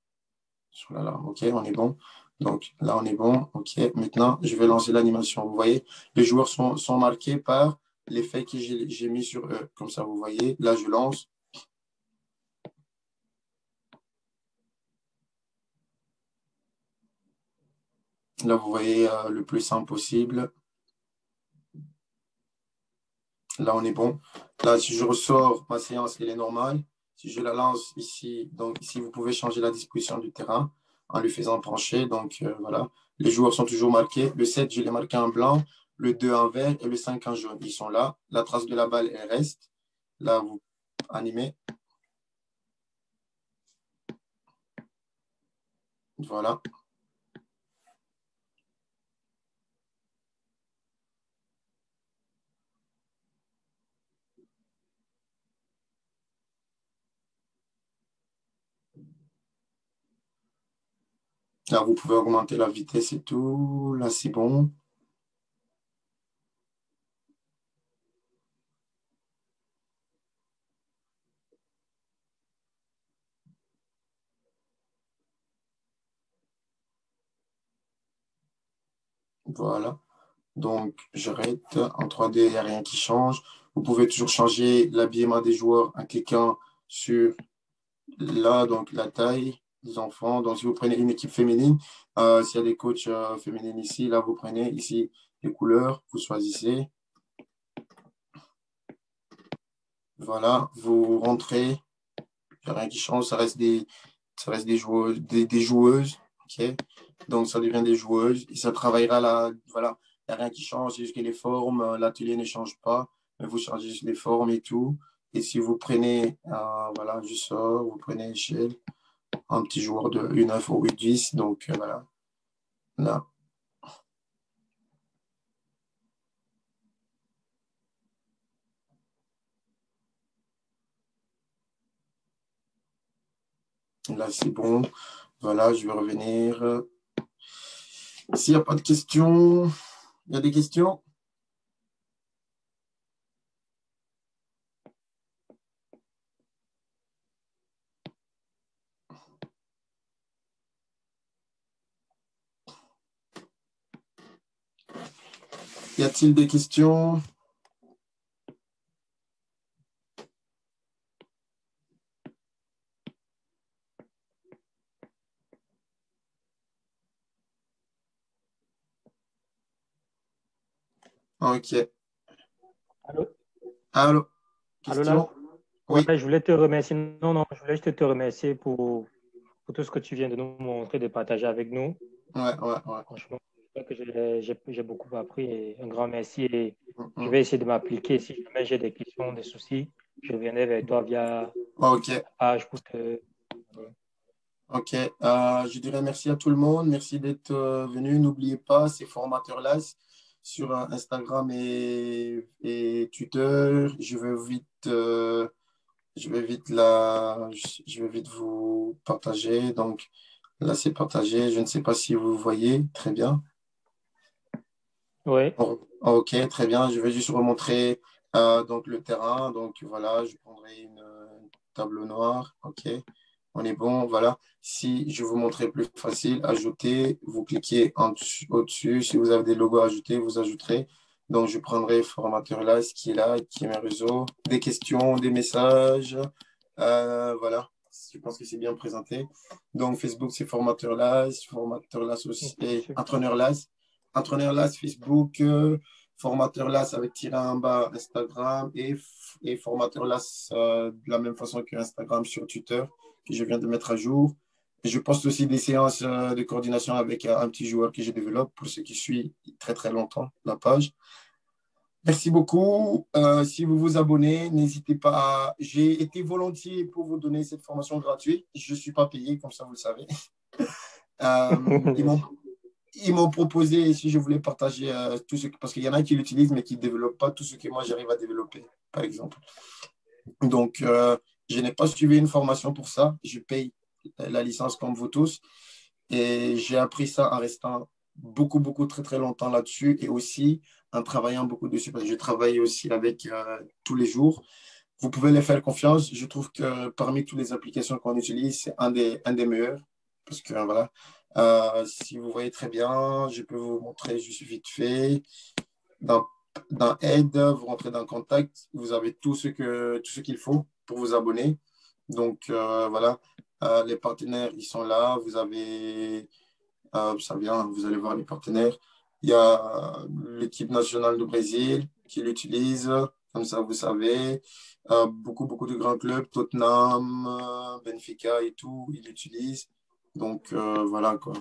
Sur l'alarme. OK, on est bon. Donc là, on est bon. OK. Maintenant, je vais lancer l'animation. Vous voyez, les joueurs sont marqués par l'effet que j'ai mis sur eux. Comme ça, vous voyez. Là, je lance. Là, vous voyez le plus simple possible. Là, on est bon. Là, si je ressors, ma séance, elle est normale. Si je la lance ici, donc ici, vous pouvez changer la disposition du terrain. en lui faisant pencher. Donc, voilà. Les joueurs sont toujours marqués. Le 7, je l'ai marqué en blanc. Le 2 en vert et le 5 en jaune. Ils sont là. La trace de la balle, elle reste. Là, vous animez. Voilà. Là, vous pouvez augmenter la vitesse et tout. Là, c'est bon. Voilà. Donc, j'arrête. En 3D, il n'y a rien qui change. Vous pouvez toujours changer l'habillement des joueurs en cliquant sur là, donc la taille des enfants. Donc, si vous prenez une équipe féminine, s'il y a des coachs féminines ici, là, vous prenez ici les couleurs, vous choisissez. Voilà, vous rentrez. Il n'y a rien qui change. Ça reste des joueuses. Des joueuses. OK? Donc, ça devient des joueuses. Et ça travaillera là. Voilà. Il n'y a rien qui change. C'est juste que les formes, l'atelier ne change pas. Mais vous changez juste les formes et tout. Et si vous prenez, voilà, je sors, vous prenez échelle, un petit joueur de U9 ou U10. Donc, voilà. Là. Là, c'est bon. Voilà, je vais revenir. S'il n'y a pas de questions, il y a des questions? Y a-t-il des questions? OK. Allô? Allô? Allô là? Question? Ouais, Oui. je voulais te remercier. Non, non, je voulais juste te remercier pour tout ce que tu viens de nous montrer, de partager avec nous. Ouais, ouais, ouais. Franchement, je crois que j'ai beaucoup appris et un grand merci. Et je Mhm. vais essayer de m'appliquer. Si jamais j'ai des questions, des soucis, je reviendrai vers toi via OK. la page pour te. OK. Je dirais merci à tout le monde. Merci d'être venu. N'oubliez pas, ces formateurs-là sur Instagram et Twitter. Je vais vite je vais vite vous partager. Donc là, c'est partagé. Je ne sais pas si vous voyez. Très bien. Oui, Ok, très bien. Je vais juste remontrer donc le terrain. Donc voilà, je prendrai une tableau noir. Ok, on est bon. Voilà. Si je vous montrer plus facile, ajouter, vous cliquez au-dessus. Si vous avez des logos à ajouter, vous ajouterez. Donc je prendrai formateur là, ce qui est là, qui est mes réseaux. Des questions, des messages. Voilà. Je pense que c'est bien présenté. Donc Facebook, c'est formateur là aussi, ok, et super. entraîneur là. Entraîneur LAS Facebook, formateur LAS avec tiré en bas Instagram et formateur LAS de la même façon que Instagram sur Twitter que je viens de mettre à jour. Et je poste aussi des séances de coordination avec un petit joueur que je développe pour ceux qui suivent très très longtemps la page. Merci beaucoup. Si vous vous abonnez, n'hésitez pas à... J'ai été volontiers pour vous donner cette formation gratuite. Je ne suis pas payé, comme ça vous le savez. Ils m'ont proposé si je voulais partager tout ce que, parce qu'il y en a qui l'utilisent mais qui ne développent pas tout ce que moi j'arrive à développer, par exemple. Donc, je n'ai pas suivi une formation pour ça. Je paye la licence comme vous tous et j'ai appris ça en restant beaucoup, très, très longtemps là-dessus et aussi en travaillant beaucoup dessus parce que je travaille aussi avec tous les jours. Vous pouvez les faire confiance. Je trouve que parmi toutes les applications qu'on utilise, c'est un des meilleurs. Parce que voilà, si vous voyez très bien, je peux vous montrer juste vite fait. Dans, dans Aide, vous rentrez dans Contact, vous avez tout ce qu'il faut pour vous abonner. Donc voilà, les partenaires, ils sont là. Vous avez, ça vient, vous allez voir les partenaires. Il y a l'équipe nationale du Brésil qui l'utilise, comme ça vous savez. Beaucoup de grands clubs, Tottenham, Benfica et tout, ils l'utilisent. Donc, voilà, quoi.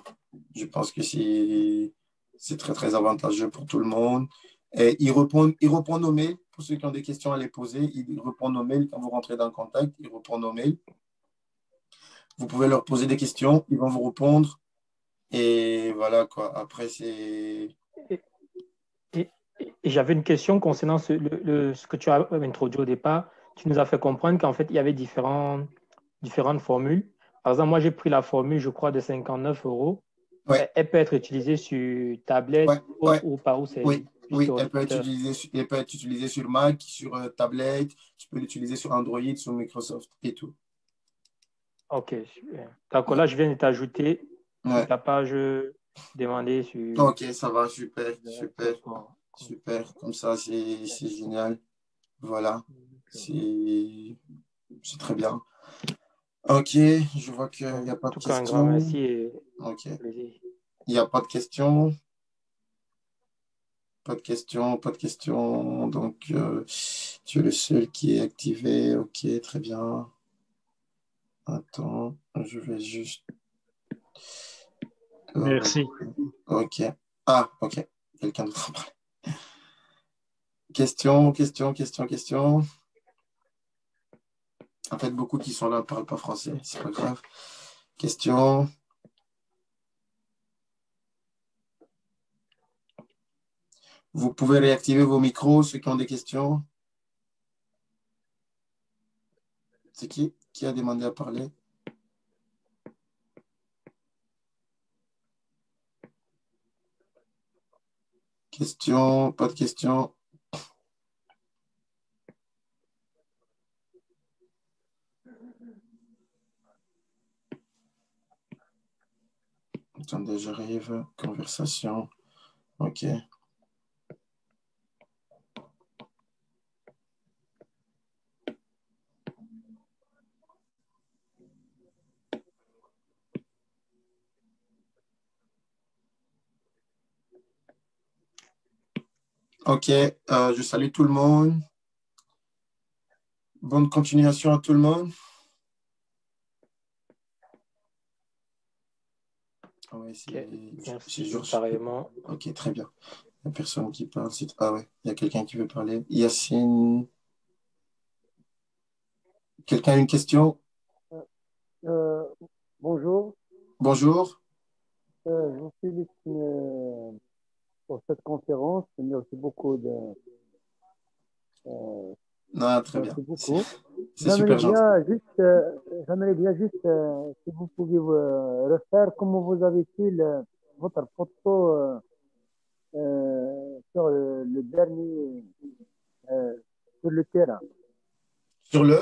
Je pense que c'est très, très avantageux pour tout le monde. Et ils répondent aux mails. Pour ceux qui ont des questions à les poser, ils répondent aux mails. Quand vous rentrez dans le contact, ils répondent aux mails. Vous pouvez leur poser des questions, ils vont vous répondre. Et voilà, quoi. Après, c'est... Et, et- et j'avais une question concernant ce que tu as introduit au départ. Tu nous as fait comprendre qu'en fait, il y avait différentes formules. Par exemple, moi, j'ai pris la formule, je crois, de 59 euros. Ouais, Elle peut être utilisée sur tablette, ouais, autre ouais. ou par où c'est Oui, juste oui, ordinateur. elle peut être utilisée sur Mac, sur tablette. Tu peux l'utiliser sur Android, sur Microsoft et tout. Ok, super. D'accord, Ouais, là, je viens de t'ajouter sur ouais. ta page demandée sur Ok, ça va, super, super, D'accord. super. Comme ça, c'est génial. Voilà, c'est c'est très bien. Ok, je vois qu'il n'y a En pas de tout cas, un grand questions. merci et Ok, plaisir. il n'y a pas de questions. Pas de questions, pas de questions. Donc, tu es le seul qui est activé. Ok, très bien. Attends, je vais juste. euh, Merci. ok. Ah, ok. Quelqu'un d'autre a parlé. Question, question, question, question. En fait, beaucoup qui sont là ne parlent pas français. C'est pas grave. Question. Vous pouvez réactiver vos micros, ceux qui ont des questions. C'est qui a demandé à parler? Question, pas de questions. Attendez, j'arrive. Conversation. Ok. Ok. Je salue tout le monde. Bonne continuation à tout le monde. Ah ouais, Ok, c'est merci, Georges. pareillement. Ok, très bien. Il n'y a personne qui parle. Ah ouais, il y a quelqu'un qui veut parler. Yacine. Quelqu'un a une question? Euh, bonjour, Bonjour. je vous félicite pour cette conférence. Merci beaucoup euh, Non, très bien. merci beaucoup. C'est super gentil. J'aimerais bien juste si vous pouvez refaire comment vous avez fait votre photo sur le dernier euh, sur le terrain. Sur le?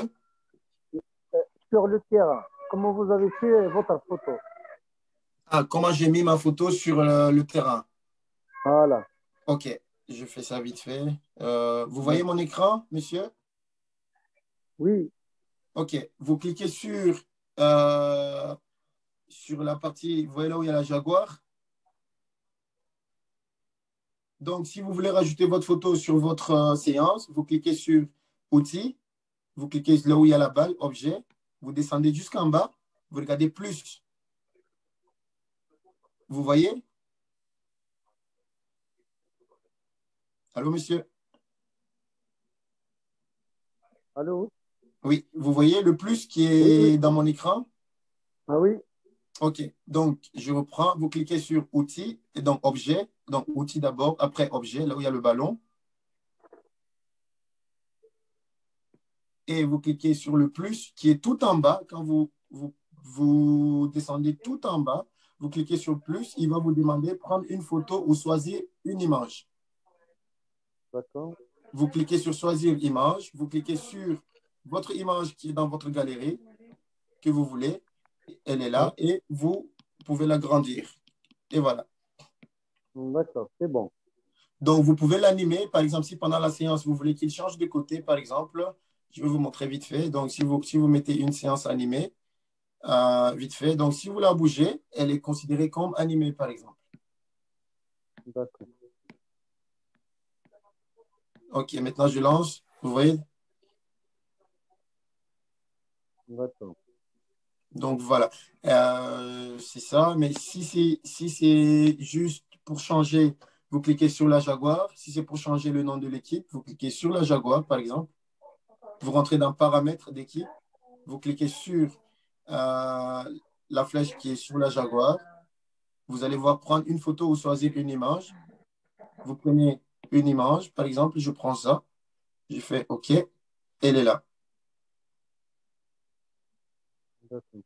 Sur le terrain, comment vous avez fait votre photo? Ah, comment j'ai mis ma photo sur le terrain? Voilà. Ok, je fais ça vite fait. Vous voyez mon D'accord. écran, monsieur? Oui, Ok, vous cliquez euh, sur la partie, vous voyez là où il y a la Jaguar. Donc, si vous voulez rajouter votre photo sur votre séance, vous cliquez sur Outils, vous cliquez là où il y a la balle, Objet, vous descendez jusqu'en bas, vous regardez Plus. Vous voyez? Allô, monsieur? allô? Oui, vous voyez le plus qui Oui, oui. est dans mon écran? Ah oui, OK. Donc, je reprends. Vous cliquez sur Outils et donc Objet. Donc, Outils d'abord, après Objet, là où il y a le ballon. Et vous cliquez sur le plus qui est tout en bas. Quand vous descendez tout en bas, vous cliquez sur plus. Il va vous demander prendre une photo ou choisir une image. d'accord. Vous cliquez sur Choisir image. Vous cliquez sur votre image qui est dans votre galerie que vous voulez. Elle est là et vous pouvez l'agrandir. Et voilà. D'accord, c'est bon. Donc, vous pouvez l'animer. Par exemple, si pendant la séance, vous voulez qu'il change de côté, par exemple, je vais vous montrer vite fait. Donc, si vous mettez une séance animée, vite fait, donc si vous la bougez, elle est considérée comme animée, par exemple. D'accord, OK, maintenant, je lance. Vous voyez? d'accord. Donc voilà. C'est ça. Mais si c'est juste pour changer, vous cliquez sur la Jaguar. Si c'est pour changer le nom de l'équipe, vous cliquez sur la Jaguar, par exemple. Vous rentrez dans paramètres d'équipe. Vous cliquez sur la flèche qui est sur la Jaguar. Vous allez voir prendre une photo ou choisir une image. Vous prenez une image. Par exemple, je prends ça. Je fais OK. Elle est là. D'accord.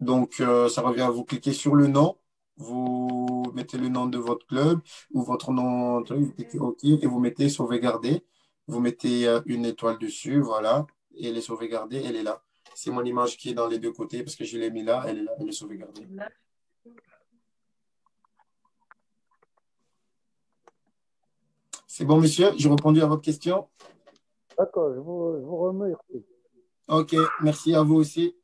Donc, ça revient, vous cliquez sur le nom, vous mettez le nom de votre club ou votre nom, vous cliquez OK et vous mettez sauvegarder. Vous mettez une étoile dessus, voilà, et elle est sauvegardée, elle est là. C'est mon image qui est dans les deux côtés parce que je l'ai mis là, elle est là, elle est sauvegardée. C'est bon, monsieur, j'ai répondu à votre question. D'accord, je vous remercie. OK, merci à vous aussi.